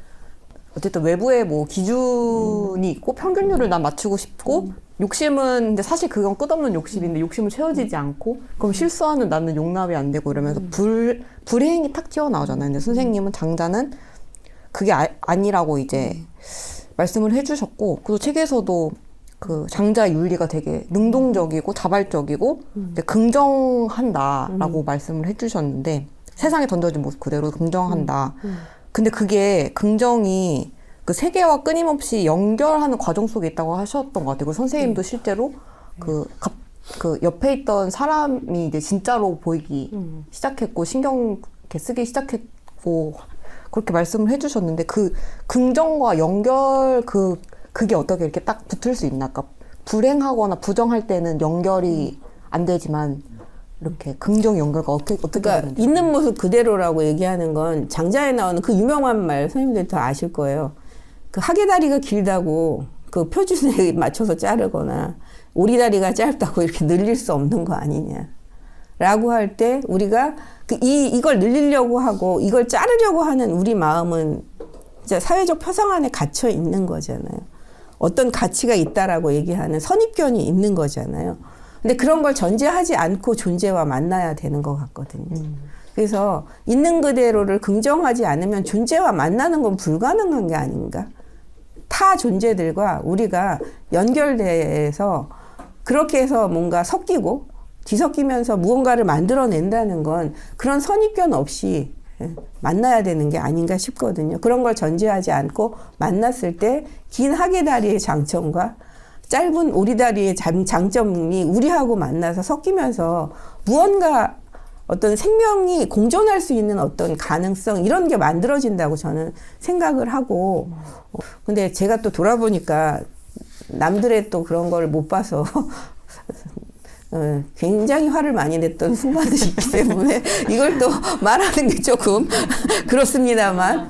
어쨌든 외부에 뭐 기준이 있고 평균율을 난 맞추고 싶고 욕심은 근데 사실 그건 끝없는 욕심인데 욕심은 채워지지 않고 그럼 실수하는 나는 용납이 안 되고 이러면서 불행이 탁 튀어나오잖아요. 근데 선생님은 장자는 그게 아니라고 이제 말씀을 해주셨고 그 책에서도 그 장자 윤리가 되게 능동적이고 자발적이고 이제 긍정한다라고 말씀을 해주셨는데 세상에 던져진 모습 그대로 긍정한다. 근데 그게 긍정이 그 세계와 끊임없이 연결하는 과정 속에 있다고 하셨던 것 같아요. 그 선생님도 실제로 그 옆에 있던 사람이 이제 진짜로 보이기 시작했고 신경 이렇게 쓰기 시작했고 그렇게 말씀을 해주셨는데 그 긍정과 연결 그게 어떻게 이렇게 딱 붙을 수 있나? 그러니까 불행하거나 부정할 때는 연결이 안 되지만 이렇게 긍정 연결과 어떻게 그러니까 되는지. 있는 모습 그대로라고 얘기하는 건 장자에 나오는 그 유명한 말 선생님들 다 아실 거예요. 그 하계다리가 길다고 그 표준에 맞춰서 자르거나 오리다리가 짧다고 이렇게 늘릴 수 없는 거 아니냐. 라고 할 때 우리가 이걸 늘리려고 하고 이걸 자르려고 하는 우리 마음은 진짜 사회적 표상 안에 갇혀 있는 거잖아요. 어떤 가치가 있다라고 얘기하는 선입견이 있는 거잖아요. 근데 그런 걸 전제하지 않고 존재와 만나야 되는 것 같거든요. 그래서 있는 그대로를 긍정하지 않으면 존재와 만나는 건 불가능한 게 아닌가. 타 존재들과 우리가 연결돼서 그렇게 해서 뭔가 섞이고 뒤섞이면서 무언가를 만들어낸다는 건 그런 선입견 없이 만나야 되는 게 아닌가 싶거든요. 그런 걸 전제하지 않고 만났을 때 긴 하계다리의 장점과 짧은 오리다리의 장점이 우리하고 만나서 섞이면서 무언가 어떤 생명이 공존할 수 있는 어떤 가능성 이런 게 만들어진다고 저는 생각을 하고 근데 제가 또 돌아보니까 남들의 또 그런 걸 못 봐서 굉장히 화를 많이 냈던 순간들이 있기 때문에 이걸 또 말하는 게 조금 그렇습니다만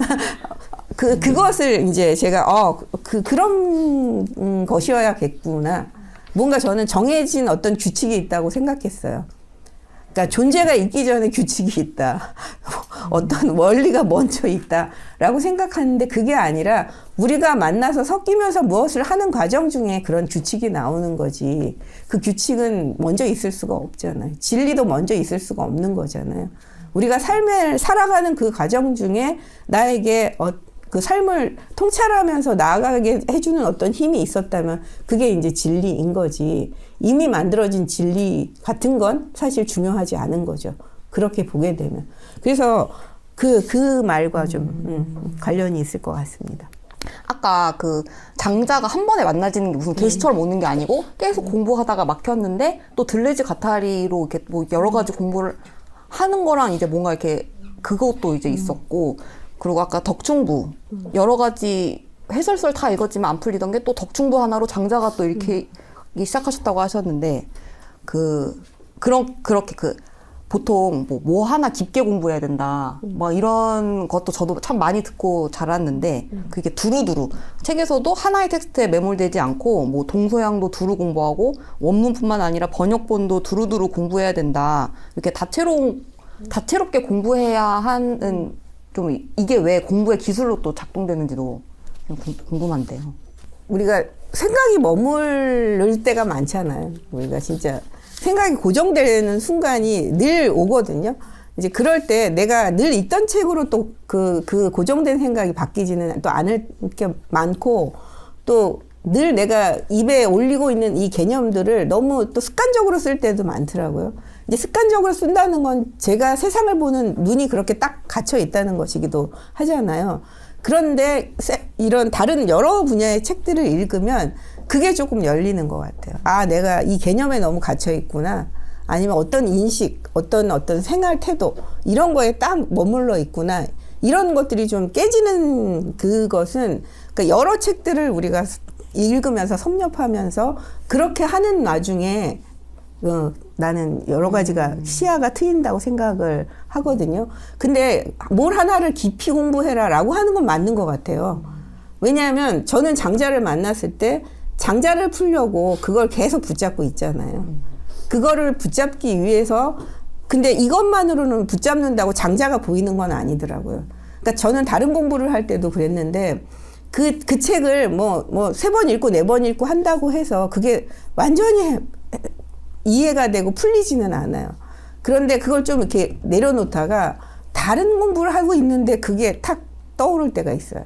그것을 이제 제가 그런 것이어야겠구나. 뭔가 저는 정해진 어떤 규칙이 있다고 생각했어요. 그러니까 존재가 있기 전에 규칙이 있다. 어떤 원리가 먼저 있다라고 생각하는데 그게 아니라 우리가 만나서 섞이면서 무엇을 하는 과정 중에 그런 규칙이 나오는 거지. 그 규칙은 먼저 있을 수가 없잖아요. 진리도 먼저 있을 수가 없는 거잖아요. 우리가 삶을 살아가는 그 과정 중에 나에게 그 삶을 통찰하면서 나아가게 해주는 어떤 힘이 있었다면 그게 이제 진리인 거지. 이미 만들어진 진리 같은 건 사실 중요하지 않은 거죠. 그렇게 보게 되면. 그래서 그 말과 좀 관련이 있을 것 같습니다. 아까 그 장자가 한 번에 만나지는 게 무슨 게시처럼 오는 게 아니고 계속 공부하다가 막혔는데 또 들레지 가타리로 이렇게 뭐 여러 가지 공부를 하는 거랑 이제 뭔가 이렇게 그것도 이제 있었고 그리고 아까 덕충부 여러 가지 해설서를 다 읽었지만 안 풀리던 게 또 덕충부 하나로 장자가 또 이렇게 시작하셨다고 하셨는데 그렇게 보통 뭐 하나 깊게 공부해야 된다 막 이런 것도 저도 참 많이 듣고 자랐는데 그게 두루두루 책에서도 하나의 텍스트에 매몰되지 않고 뭐 동서양도 두루 공부하고 원문뿐만 아니라 번역본도 두루두루 공부해야 된다 이렇게 다채롭게 공부해야 하는 좀 이게 왜 공부의 기술로 또 작동되는지도 좀 궁금한데요. 우리가 생각이 머무를 때가 많잖아요. 우리가 진짜 생각이 고정되는 순간이 늘 오거든요. 이제 그럴 때 내가 늘 있던 책으로 또 그 고정된 생각이 바뀌지는 또 않을 게 많고 또 늘 내가 입에 올리고 있는 이 개념들을 너무 또 습관적으로 쓸 때도 많더라고요. 이제 습관적으로 쓴다는 건 제가 세상을 보는 눈이 그렇게 딱 갇혀 있다는 것이기도 하잖아요. 그런데 이런 다른 여러 분야의 책들을 읽으면 그게 조금 열리는 것 같아요. 아, 내가 이 개념에 너무 갇혀 있구나. 아니면 어떤 인식, 어떤 생활 태도 이런 거에 딱 머물러 있구나. 이런 것들이 좀 깨지는 그것은 그러니까 여러 책들을 우리가 읽으면서 섭렵하면서 그렇게 하는 와중에 나는 여러 가지가 시야가 트인다고 생각을 하거든요. 근데 뭘 하나를 깊이 공부해라라고 하는 건 맞는 것 같아요. 왜냐하면 저는 장자를 만났을 때 장자를 풀려고 그걸 계속 붙잡고 있잖아요. 그거를 붙잡기 위해서 근데 이것만으로는 붙잡는다고 장자가 보이는 건 아니더라고요. 그러니까 저는 다른 공부를 할 때도 그랬는데 그 책을 뭐 3번 읽고 4번 읽고 한다고 해서 그게 완전히 이해가 되고 풀리지는 않아요. 그런데 그걸 좀 이렇게 내려놓다가 다른 공부를 하고 있는데 그게 탁 떠오를 때가 있어요.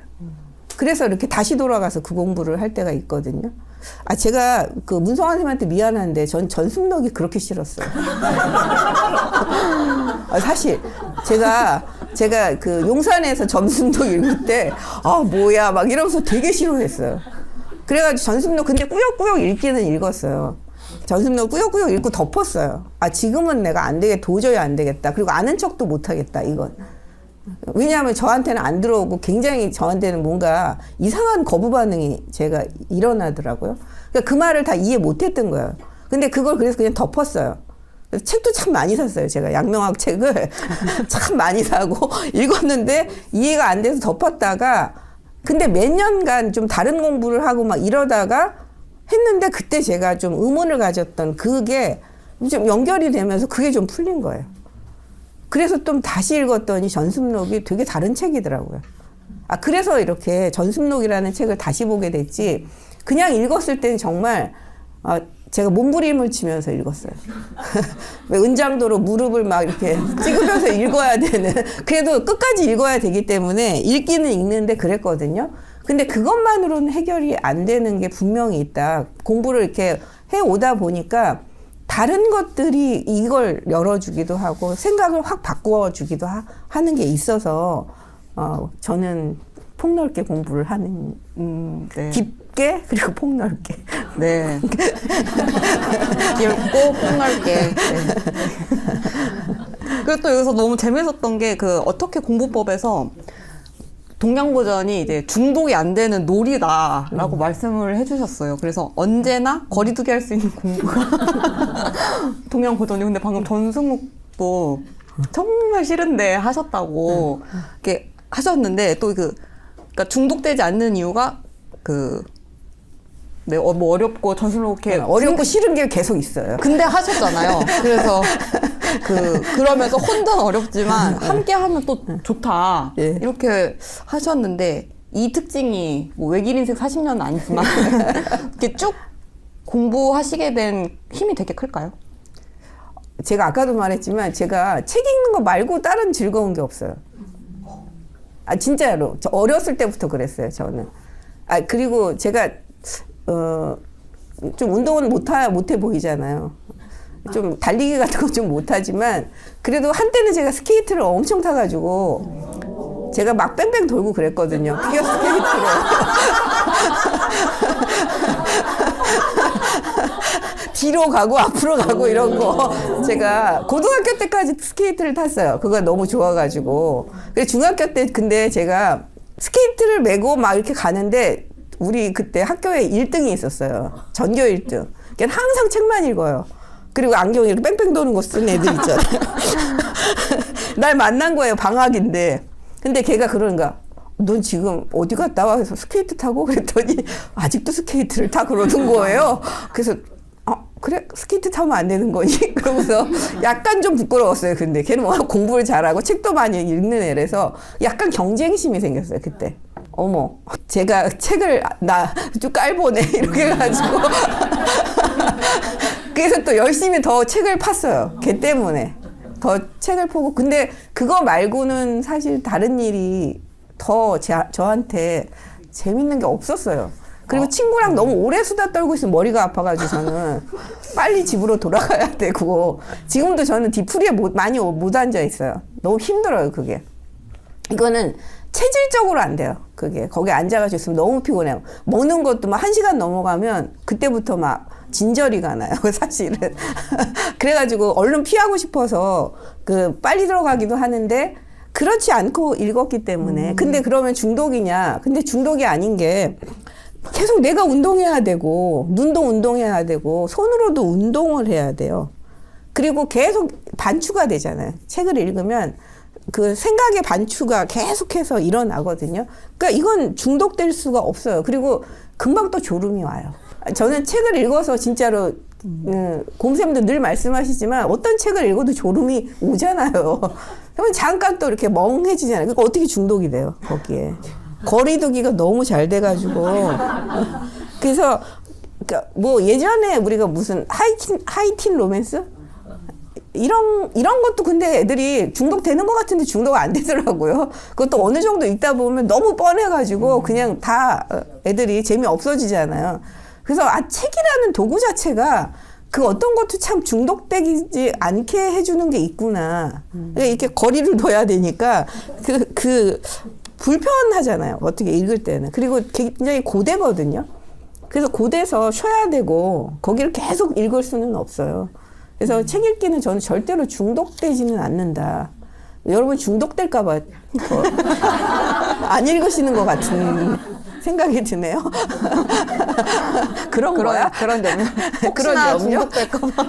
그래서 이렇게 다시 돌아가서 그 공부를 할 때가 있거든요. 아, 제가 그 문성환 선생님한테 미안한데 전 전순록이 그렇게 싫었어요. 사실 제가 그 용산에서 전순록 읽을 때 아, 뭐야 막 이러면서 되게 싫어했어요. 그래가지고 전순록 근데 꾸역꾸역 읽기는 읽었어요. 전순록 꾸역꾸역 읽고 덮었어요. 아, 지금은 내가 도저히 안 되겠다. 그리고 아는 척도 못 하겠다, 이건. 왜냐하면 저한테는 안 들어오고 굉장히 저한테는 뭔가 이상한 거부 반응이 제가 일어나더라고요. 그러니까 그 말을 다 이해 못 했던 거예요. 근데 그걸 그래서 그냥 덮었어요. 그래서 책도 참 많이 샀어요. 제가 양명학 책을 참 많이 사고 읽었는데 이해가 안 돼서 덮었다가 근데 몇 년간 좀 다른 공부를 하고 막 이러다가 했는데 그때 제가 좀 의문을 가졌던 그게 좀 연결이 되면서 그게 좀 풀린 거예요. 그래서 좀 다시 읽었더니 전순록이 되게 다른 책이더라고요. 아, 그래서 이렇게 전순록이라는 책을 다시 보게 됐지 그냥 읽었을 때는 정말 제가 몸부림을 치면서 읽었어요. 왜 은장도로 무릎을 막 이렇게 찍으면서 읽어야 되는 그래도 끝까지 읽어야 되기 때문에 읽기는 읽는데 그랬거든요. 근데 그것만으로는 해결이 안 되는 게 분명히 있다. 공부를 이렇게 해오다 보니까 다른 것들이 이걸 열어주기도 하고 생각을 확 바꿔주기도 하는 게 있어서 저는 폭넓게 공부를 하는 네. 깊게 그리고 폭넓게 네. 깊고 폭넓게. 네. 그리고 또 여기서 너무 재밌었던 게 그 어떻게 공부법에서 동양고전이 이제 중독이 안 되는 놀이다라고 말씀을 해주셨어요. 그래서 언제나 거리두기 할 수 있는 공부가 동양고전이. 근데 방금 전승욱도 정말 싫은데 하셨다고 이렇게 하셨는데 또 그러니까 중독되지 않는 이유가 네, 뭐 어렵고 전승욱 이렇게 어렵고 싫은 게 계속 있어요. 근데 하셨잖아요. 그래서 그러면서 혼자는 어렵지만 함께 하면 또 좋다. 예. 이렇게 하셨는데 이 특징이 뭐 외길 인생 40년은 아니지만 이렇게 쭉 공부하시게 된 힘이 되게 클까요? 제가 아까도 말했지만 제가 책 읽는 거 말고 다른 즐거운 게 없어요. 아, 진짜로. 저 어렸을 때부터 그랬어요, 저는. 아, 그리고 제가 좀 운동은 못해 보이잖아요. 좀 달리기 같은 거 좀 못하지만 그래도 한때는 제가 스케이트를 엄청 타가지고 제가 막 뺑뺑 돌고 그랬거든요. 피겨 스케이트로. 뒤로 가고 앞으로 가고 이런 거 제가 고등학교 때까지 스케이트를 탔어요. 그거 너무 좋아가지고. 그래서 중학교 때 근데 제가 스케이트를 메고 막 이렇게 가는데 우리 그때 학교에 1등이 있었어요. 전교 1등. 그러니까 항상 책만 읽어요. 그리고 안경 이렇게 뺑뺑 도는 거 쓴 애들 있잖아요. 날 만난 거예요. 방학인데. 근데 걔가 그러는가. 넌 지금 어디 갔다 와? 해서 스케이트 타고 그랬더니 아직도 스케이트를 타 그러는 거예요. 그래서 그래? 스케이트 타면 안 되는 거니? 그러면서 약간 좀 부끄러웠어요. 근데 걔는 워낙 공부를 잘하고 책도 많이 읽는 애라서 약간 경쟁심이 생겼어요. 그때. 어머, 제가 책을 쭉 깔보네. 이렇게 해가지고. 그래서 또 열심히 더 책을 팠어요. 걔 때문에. 더 책을 보고. 근데 그거 말고는 사실 다른 일이 더 저한테 재밌는 게 없었어요. 그리고 친구랑 너무 오래 수다 떨고 있으면 머리가 아파가지고 저는 빨리 집으로 돌아가야 되고 지금도 저는 뒤풀이에 많이 못 앉아 있어요. 너무 힘들어요 그게. 이거는 체질적으로 안 돼요. 그게 거기 앉아가지고 있으면 너무 피곤해요. 먹는 것도 막 1시간 넘어가면 그때부터 막 진저리가 나요. 사실은. 그래가지고 얼른 피하고 싶어서 그 빨리 들어가기도 하는데 그렇지 않고 읽었기 때문에. 근데 그러면 중독이냐? 근데 중독이 아닌 게 계속 내가 운동해야 되고 눈도 운동해야 되고 손으로도 운동을 해야 돼요. 그리고 계속 반추가 되잖아요. 책을 읽으면 그 생각의 반추가 계속해서 일어나거든요. 그러니까 이건 중독될 수가 없어요. 그리고 금방 또 졸음이 와요. 저는 책을 읽어서 진짜로 곰쌤도 늘 말씀하시지만 어떤 책을 읽어도 졸음이 오잖아요. 그러면 잠깐 또 이렇게 멍해지잖아요. 그러니까 어떻게 중독이 돼요 거기에. 거리두기가 너무 잘 돼가지고 그래서 그러니까 뭐 예전에 우리가 무슨 하이틴 로맨스 이런 것도 근데 애들이 중독되는 것 같은데 중독 안 되더라고요. 그것도 어느 정도 읽다 보면 너무 뻔해가지고 그냥 다 애들이 재미 없어지잖아요. 그래서 책이라는 도구 자체가 그 어떤 것도 참 중독되지 않게 해주는 게 있구나. 그러니까 이렇게 거리를 둬야 되니까 그 불편하잖아요. 어떻게 읽을 때는. 그리고 굉장히 고되거든요. 그래서 고돼서 쉬어야 되고 거기를 계속 읽을 수는 없어요. 그래서 책 읽기는 저는 절대로 중독되지는 않는다. 여러분 중독될까봐 안 읽으시는 것 같은 생각이 드네요. 그런 거야? 그런 점요. 그런 혹시나 점요? 중독될까봐.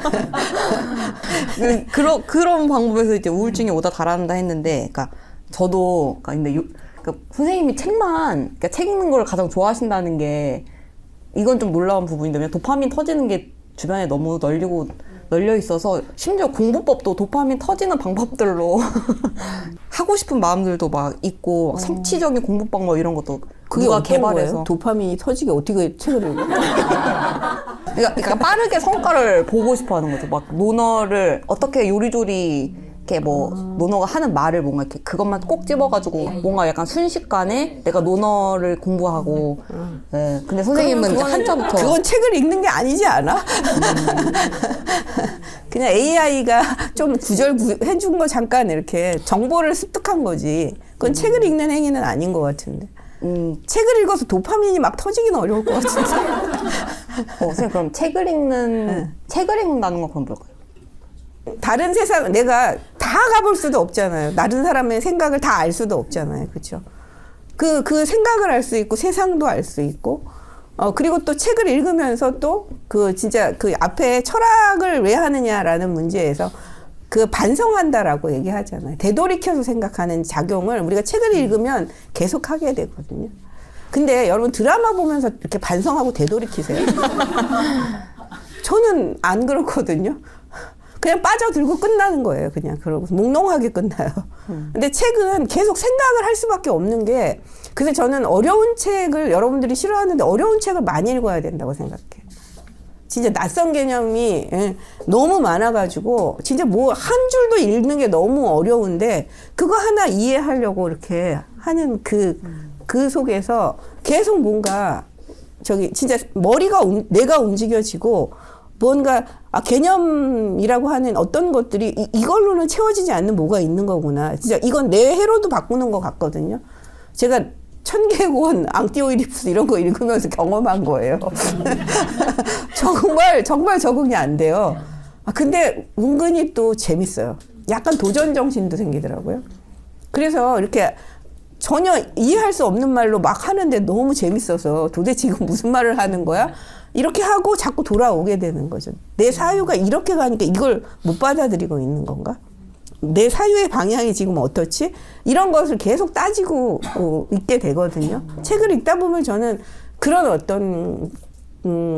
그런 방법에서 이제 우울증이 오다 달아난다 했는데, 그러니까 저도 근데 그러니까 선생님이 그러니까 책 읽는 걸 가장 좋아하신다는 게 이건 좀 놀라운 부분인데, 왜냐면 도파민 터지는 게 주변에 너무 널려 있어서 심지어 공부법도 도파민 터지는 방법들로 하고 싶은 마음들도 막 있고 막 성취적인 공부 방법 이런 것도 그게 누가 어떤 개발해서 거예요? 도파민이 터지게 어떻게 책을 읽어? 그러니까 빠르게 성과를 보고 싶어 하는 거죠. 막 논어를 어떻게 요리조리 이렇게 뭐 논어가 하는 말을 뭔가 이렇게 그것만 꼭 집어가지고 뭔가 약간 순식간에 내가 논어를 공부하고. 네. 근데 선생님은 이제 한자부터. 그건 책을 읽는 게 아니지 않아? 그냥 AI가 좀 해준 거 잠깐 이렇게 정보를 습득한 거지. 그건 책을 읽는 행위는 아닌 것 같은데. 책을 읽어서 도파민이 막 터지기는 어려울 것 같은데. 선생님 그럼 책을 읽는다는 건 그럼 뭘까요? 다른 세상 내가 다 가볼 수도 없잖아요. 다른 사람의 생각을 다 알 수도 없잖아요. 그렇죠? 그 생각을 알 수 있고 세상도 알 수 있고 그리고 또 책을 읽으면서 또 진짜 그 앞에 철학을 왜 하느냐라는 문제에서 그 반성한다라고 얘기하잖아요. 되돌이켜서 생각하는 작용을 우리가 책을 읽으면 계속 하게 되거든요. 근데 여러분 드라마 보면서 이렇게 반성하고 되돌이키세요? 저는 안 그렇거든요. 그냥 빠져들고 끝나는 거예요. 그냥 그러고 몽롱하게 끝나요. 근데 책은 계속 생각을 할 수밖에 없는 게 그래서 저는 어려운 책을 여러분들이 싫어하는데 어려운 책을 많이 읽어야 된다고 생각해요. 진짜 낯선 개념이 너무 많아가지고 진짜 뭐 한 줄도 읽는 게 너무 어려운데 그거 하나 이해하려고 이렇게 하는 그 속에서 계속 뭔가 진짜 내가 움직여지고 뭔가 개념이라고 하는 어떤 것들이 이걸로는 채워지지 않는 뭐가 있는 거구나. 진짜 이건 내 해로도 바꾸는 것 같거든요. 제가 천개권 앙티오이디푸스 이런 거 읽으면서 경험한 거예요. 정말 적응이 안 돼요. 근데 은근히 또 재밌어요. 약간 도전 정신도 생기더라고요. 그래서 이렇게 전혀 이해할 수 없는 말로 막 하는데 너무 재밌어서 도대체 이건 무슨 말을 하는 거야? 이렇게 하고 자꾸 돌아오게 되는 거죠. 내 사유가 이렇게 가니까 이걸 못 받아들이고 있는 건가? 내 사유의 방향이 지금 어떻지? 이런 것을 계속 따지고 있게 되거든요. 책을 읽다 보면 저는 그런 어떤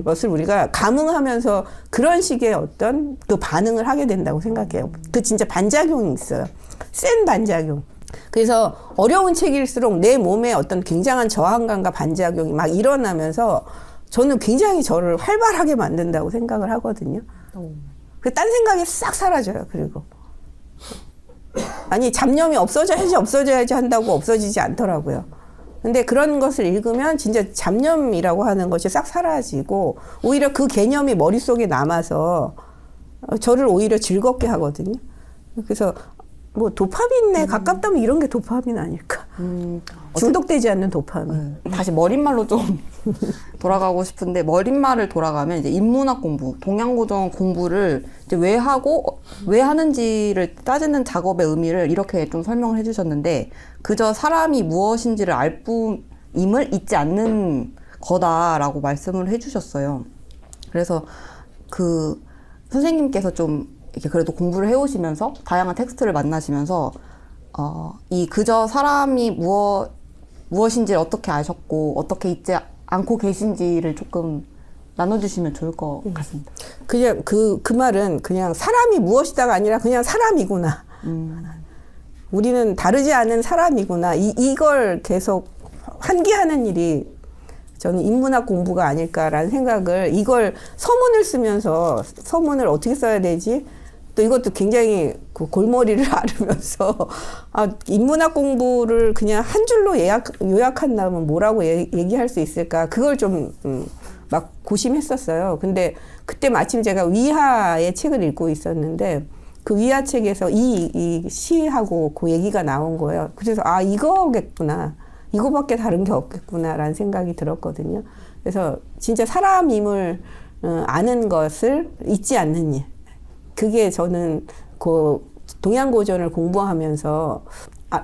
것을 우리가 감흥하면서 그런 식의 어떤 그 반응을 하게 된다고 생각해요. 그 진짜 반작용이 있어요. 센 반작용. 그래서 어려운 책일수록 내 몸에 어떤 굉장한 저항감과 반작용이 막 일어나면서 저는 굉장히 저를 활발하게 만든다고 생각을 하거든요. 딴 생각이 싹 사라져요. 그리고 아니 잡념이 없어져야지 한다고 없어지지 않더라고요. 근데 그런 것을 읽으면 진짜 잡념이라고 하는 것이 싹 사라지고 오히려 그 개념이 머릿속에 남아서 저를 오히려 즐겁게 하거든요. 그래서 뭐 도파민에 가깝다면 이런 게 도파민 아닐까. 중독되지 않는 도파민. 다시 머릿말로 좀 돌아가고 싶은데, 머릿말을 돌아가면 이제 인문학 공부, 동양고전 공부를 이제 왜 하고 왜 하는지를 따지는 작업의 의미를 이렇게 좀 설명을 해주셨는데, 그저 사람이 무엇인지를 알 뿐임을 잊지 않는 거다라고 말씀을 해주셨어요. 그래서 그 선생님께서 좀 이렇게 그래도 공부를 해오시면서 다양한 텍스트를 만나시면서 이 그저 사람이 무엇인지를 어떻게 아셨고 어떻게 잊지 않고 계신지를 조금 나눠주시면 좋을 것 같습니다. 그냥 그 말은 그냥 사람이 무엇이다가 아니라 그냥 사람이구나. 우리는 다르지 않은 사람이구나. 이걸 계속 환기하는 일이 저는 인문학 공부가 아닐까라는 생각을, 이걸 서문을 쓰면서 서문을 어떻게 써야 되지? 또 이것도 굉장히 그 골머리를 앓으면서 인문학 공부를 그냥 한 줄로 요약한다면 뭐라고 얘기할 수 있을까? 그걸 좀 막 고심했었어요. 근데 그때 마침 제가 위하의 책을 읽고 있었는데 그 위하 책에서 이 시하고 그 얘기가 나온 거예요. 그래서 이거겠구나. 이거밖에 다른 게 없겠구나라는 생각이 들었거든요. 그래서 진짜 사람임을 아는 것을 잊지 않는 일. 그게 저는 그 동양고전을 공부하면서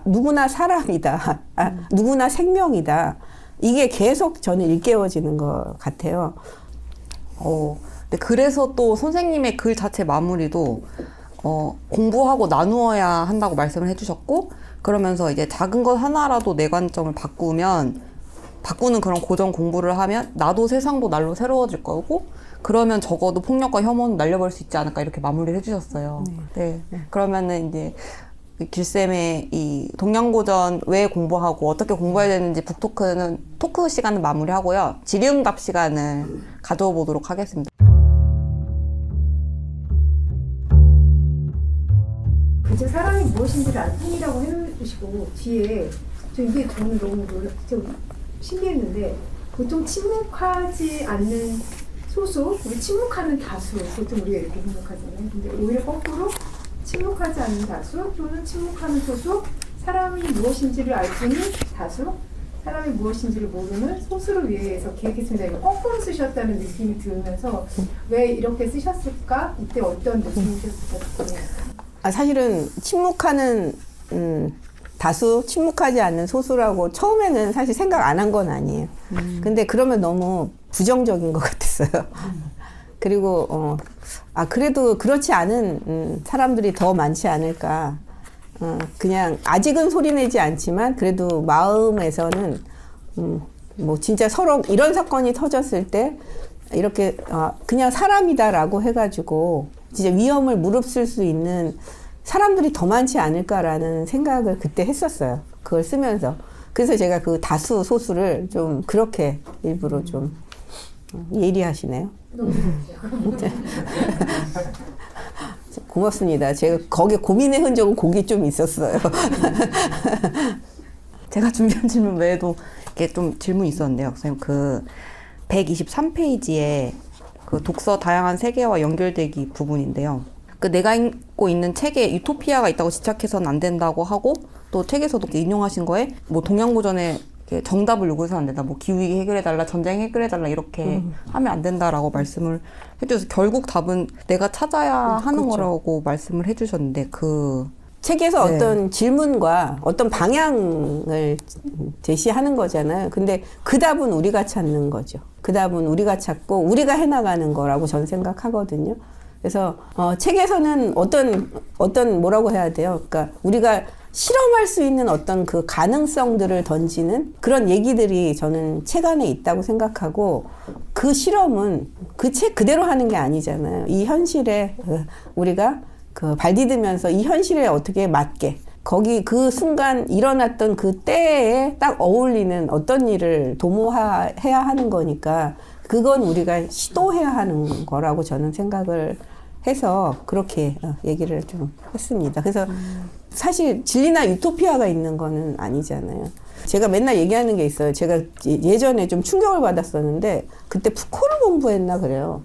누구나 사람이다. 누구나 생명이다. 이게 계속 저는 일깨워지는 것 같아요. 근데 그래서 또 선생님의 글 자체 마무리도 공부하고 나누어야 한다고 말씀을 해주셨고, 그러면서 이제 작은 것 하나라도 내 관점을 바꾸는 그런 고전 공부를 하면 나도 세상도 날로 새로워질 거고, 그러면 적어도 폭력과 혐오는 날려버릴 수 있지 않을까, 이렇게 마무리를 해주셨어요. 네. 그러면은 이제 길쌤의 이 동양고전 왜 공부하고 어떻게 공부해야 되는지 북토크는 토크 시간을 마무리하고요. 질의응답 시간을 가져보도록 하겠습니다. 그저 사람이 무엇인지를 알 뿐이라고 해놓으시고 뒤에 이게 저는 너무 좀 신기했는데, 보통 침묵하지 않는 소수, 우리 침묵하는 다수, 보통 우리가 이렇게 생각하잖아요. 근데 오히려 거꾸로 침묵하지 않는 다수 또는 침묵하는 소수, 사람이 무엇인지를 알 뿐인 다수, 사람이 무엇인지를 모르는 소수를 위해서 기획했습니다. 이거 거꾸로 쓰셨다는 느낌이 들면서 왜 이렇게 쓰셨을까? 이때 어떤 느낌이셨을까? 사실은 침묵하는 다수, 침묵하지 않는 소수라고 처음에는 사실 생각 안 한 건 아니에요. 근데 그러면 너무 부정적인 것 같았어요. 그리고 그래도 그렇지 않은 사람들이 더 많지 않을까. 그냥 아직은 소리내지 않지만 그래도 마음에서는 뭐 진짜 서로 이런 사건이 터졌을 때 이렇게 그냥 사람이다라고 해가지고 진짜 위험을 무릅쓸 수 있는 사람들이 더 많지 않을까라는 생각을 그때 했었어요. 그걸 쓰면서. 그래서 제가 그 다수 소수를 좀 그렇게 일부러 좀 예리하시네요. 고맙습니다. 제가 거기에 고민의 흔적은 거기 좀 있었어요. 제가 준비한 질문 외에도 이렇게 좀 질문이 있었는데요. 선생님, 그 123페이지에 그 독서 다양한 세계와 연결되기 부분인데요. 그 내가 읽고 있는 책에 유토피아가 있다고 지착해서는 안 된다고 하고, 또 책에서도 인용하신 거에 뭐 동양고전에 정답을 요구해서는 안 된다. 뭐 기후위기 해결해달라, 전쟁 해결해달라 이렇게 하면 안 된다라고 말씀을 해주셔서 결국 답은 내가 찾아야 하는 그렇죠. 거라고 말씀을 해주셨는데 그 책에서 네. 어떤 질문과 어떤 방향을 제시하는 거잖아요. 근데 그 답은 우리가 찾는 거죠. 그 답은 우리가 찾고 우리가 해나가는 거라고 저는 생각하거든요. 그래서 책에서는 어떤 뭐라고 해야 돼요. 그러니까 우리가 실험할 수 있는 어떤 그 가능성들을 던지는 그런 얘기들이 저는 책 안에 있다고 생각하고, 그 실험은 그 책 그대로 하는 게 아니잖아요. 이 현실에 우리가 그 발 디디면서 이 현실에 어떻게 맞게, 거기 그 순간 일어났던 그 때에 딱 어울리는 어떤 일을 도모해야 하는 거니까 그건 우리가 시도해야 하는 거라고 저는 생각을 해서 그렇게 얘기를 좀 했습니다. 그래서 사실 진리나 유토피아가 있는 거는 아니잖아요. 제가 맨날 얘기하는 게 있어요. 제가 예전에 좀 충격을 받았었는데 그때 푸코를 공부했나 그래요.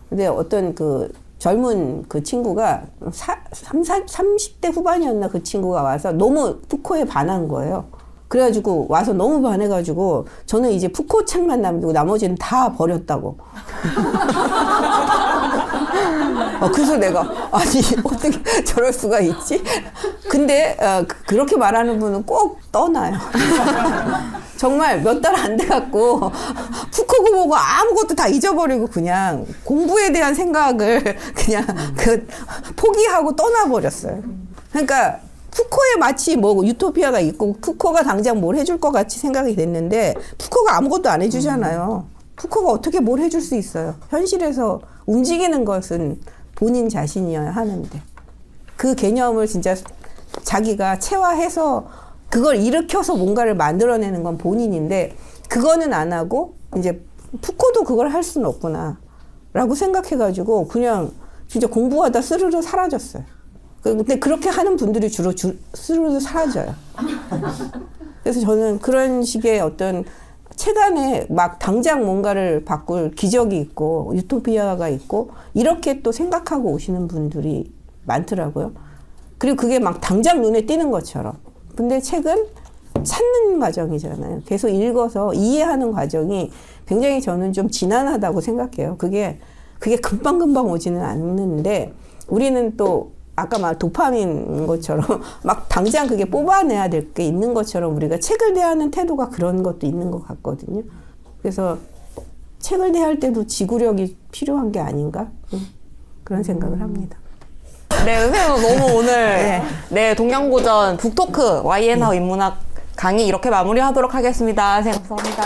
근데 어떤 그 젊은 그 친구가 30대 후반이었나 그 친구가 와서 너무 푸코에 반한 거예요. 그래가지고 와서 너무 반해가지고 저는 이제 푸코 책만 남기고 나머지는 다 버렸다고. 그래서 내가 아니 어떻게 저럴 수가 있지? 근데 그렇게 말하는 분은 꼭 떠나요. 정말 몇 달 안 돼갖고 푸코 보고 아무것도 다 잊어버리고 그냥 공부에 대한 생각을 그냥 포기하고 떠나버렸어요. 그러니까 푸코에 마치 뭐 유토피아가 있고 푸코가 당장 뭘 해줄 것 같이 생각이 됐는데 푸코가 아무것도 안 해주잖아요. 푸코가 어떻게 뭘 해줄 수 있어요. 현실에서 움직이는 것은 본인 자신이어야 하는데 그 개념을 진짜 자기가 체화해서 그걸 일으켜서 뭔가를 만들어내는 건 본인인데 그거는 안 하고 이제 푸코도 그걸 할 수는 없구나 라고 생각해가지고 그냥 진짜 공부하다 스르르 사라졌어요. 근데 그렇게 하는 분들이 주로 스르르 사라져요. 그래서 저는 그런 식의 어떤 책 안에 막 당장 뭔가를 바꿀 기적이 있고 유토피아가 있고 이렇게 또 생각하고 오시는 분들이 많더라고요. 그리고 그게 막 당장 눈에 띄는 것처럼. 근데 책은 찾는 과정이잖아요. 계속 읽어서 이해하는 과정이 굉장히 저는 좀 지난하다고 생각해요. 그게 금방금방 오지는 않는데 우리는 또 아까 말 도파민 것처럼 막 당장 그게 뽑아내야 될 게 있는 것처럼 우리가 책을 대하는 태도가 그런 것도 있는 것 같거든요. 그래서 책을 대할 때도 지구력이 필요한 게 아닌가? 그런 생각을 합니다. 네, 선생님 너무 오늘 네, 동양고전 북토크 YN하우 인문학 강의 이렇게 마무리하도록 하겠습니다. 선생님 감사합니다.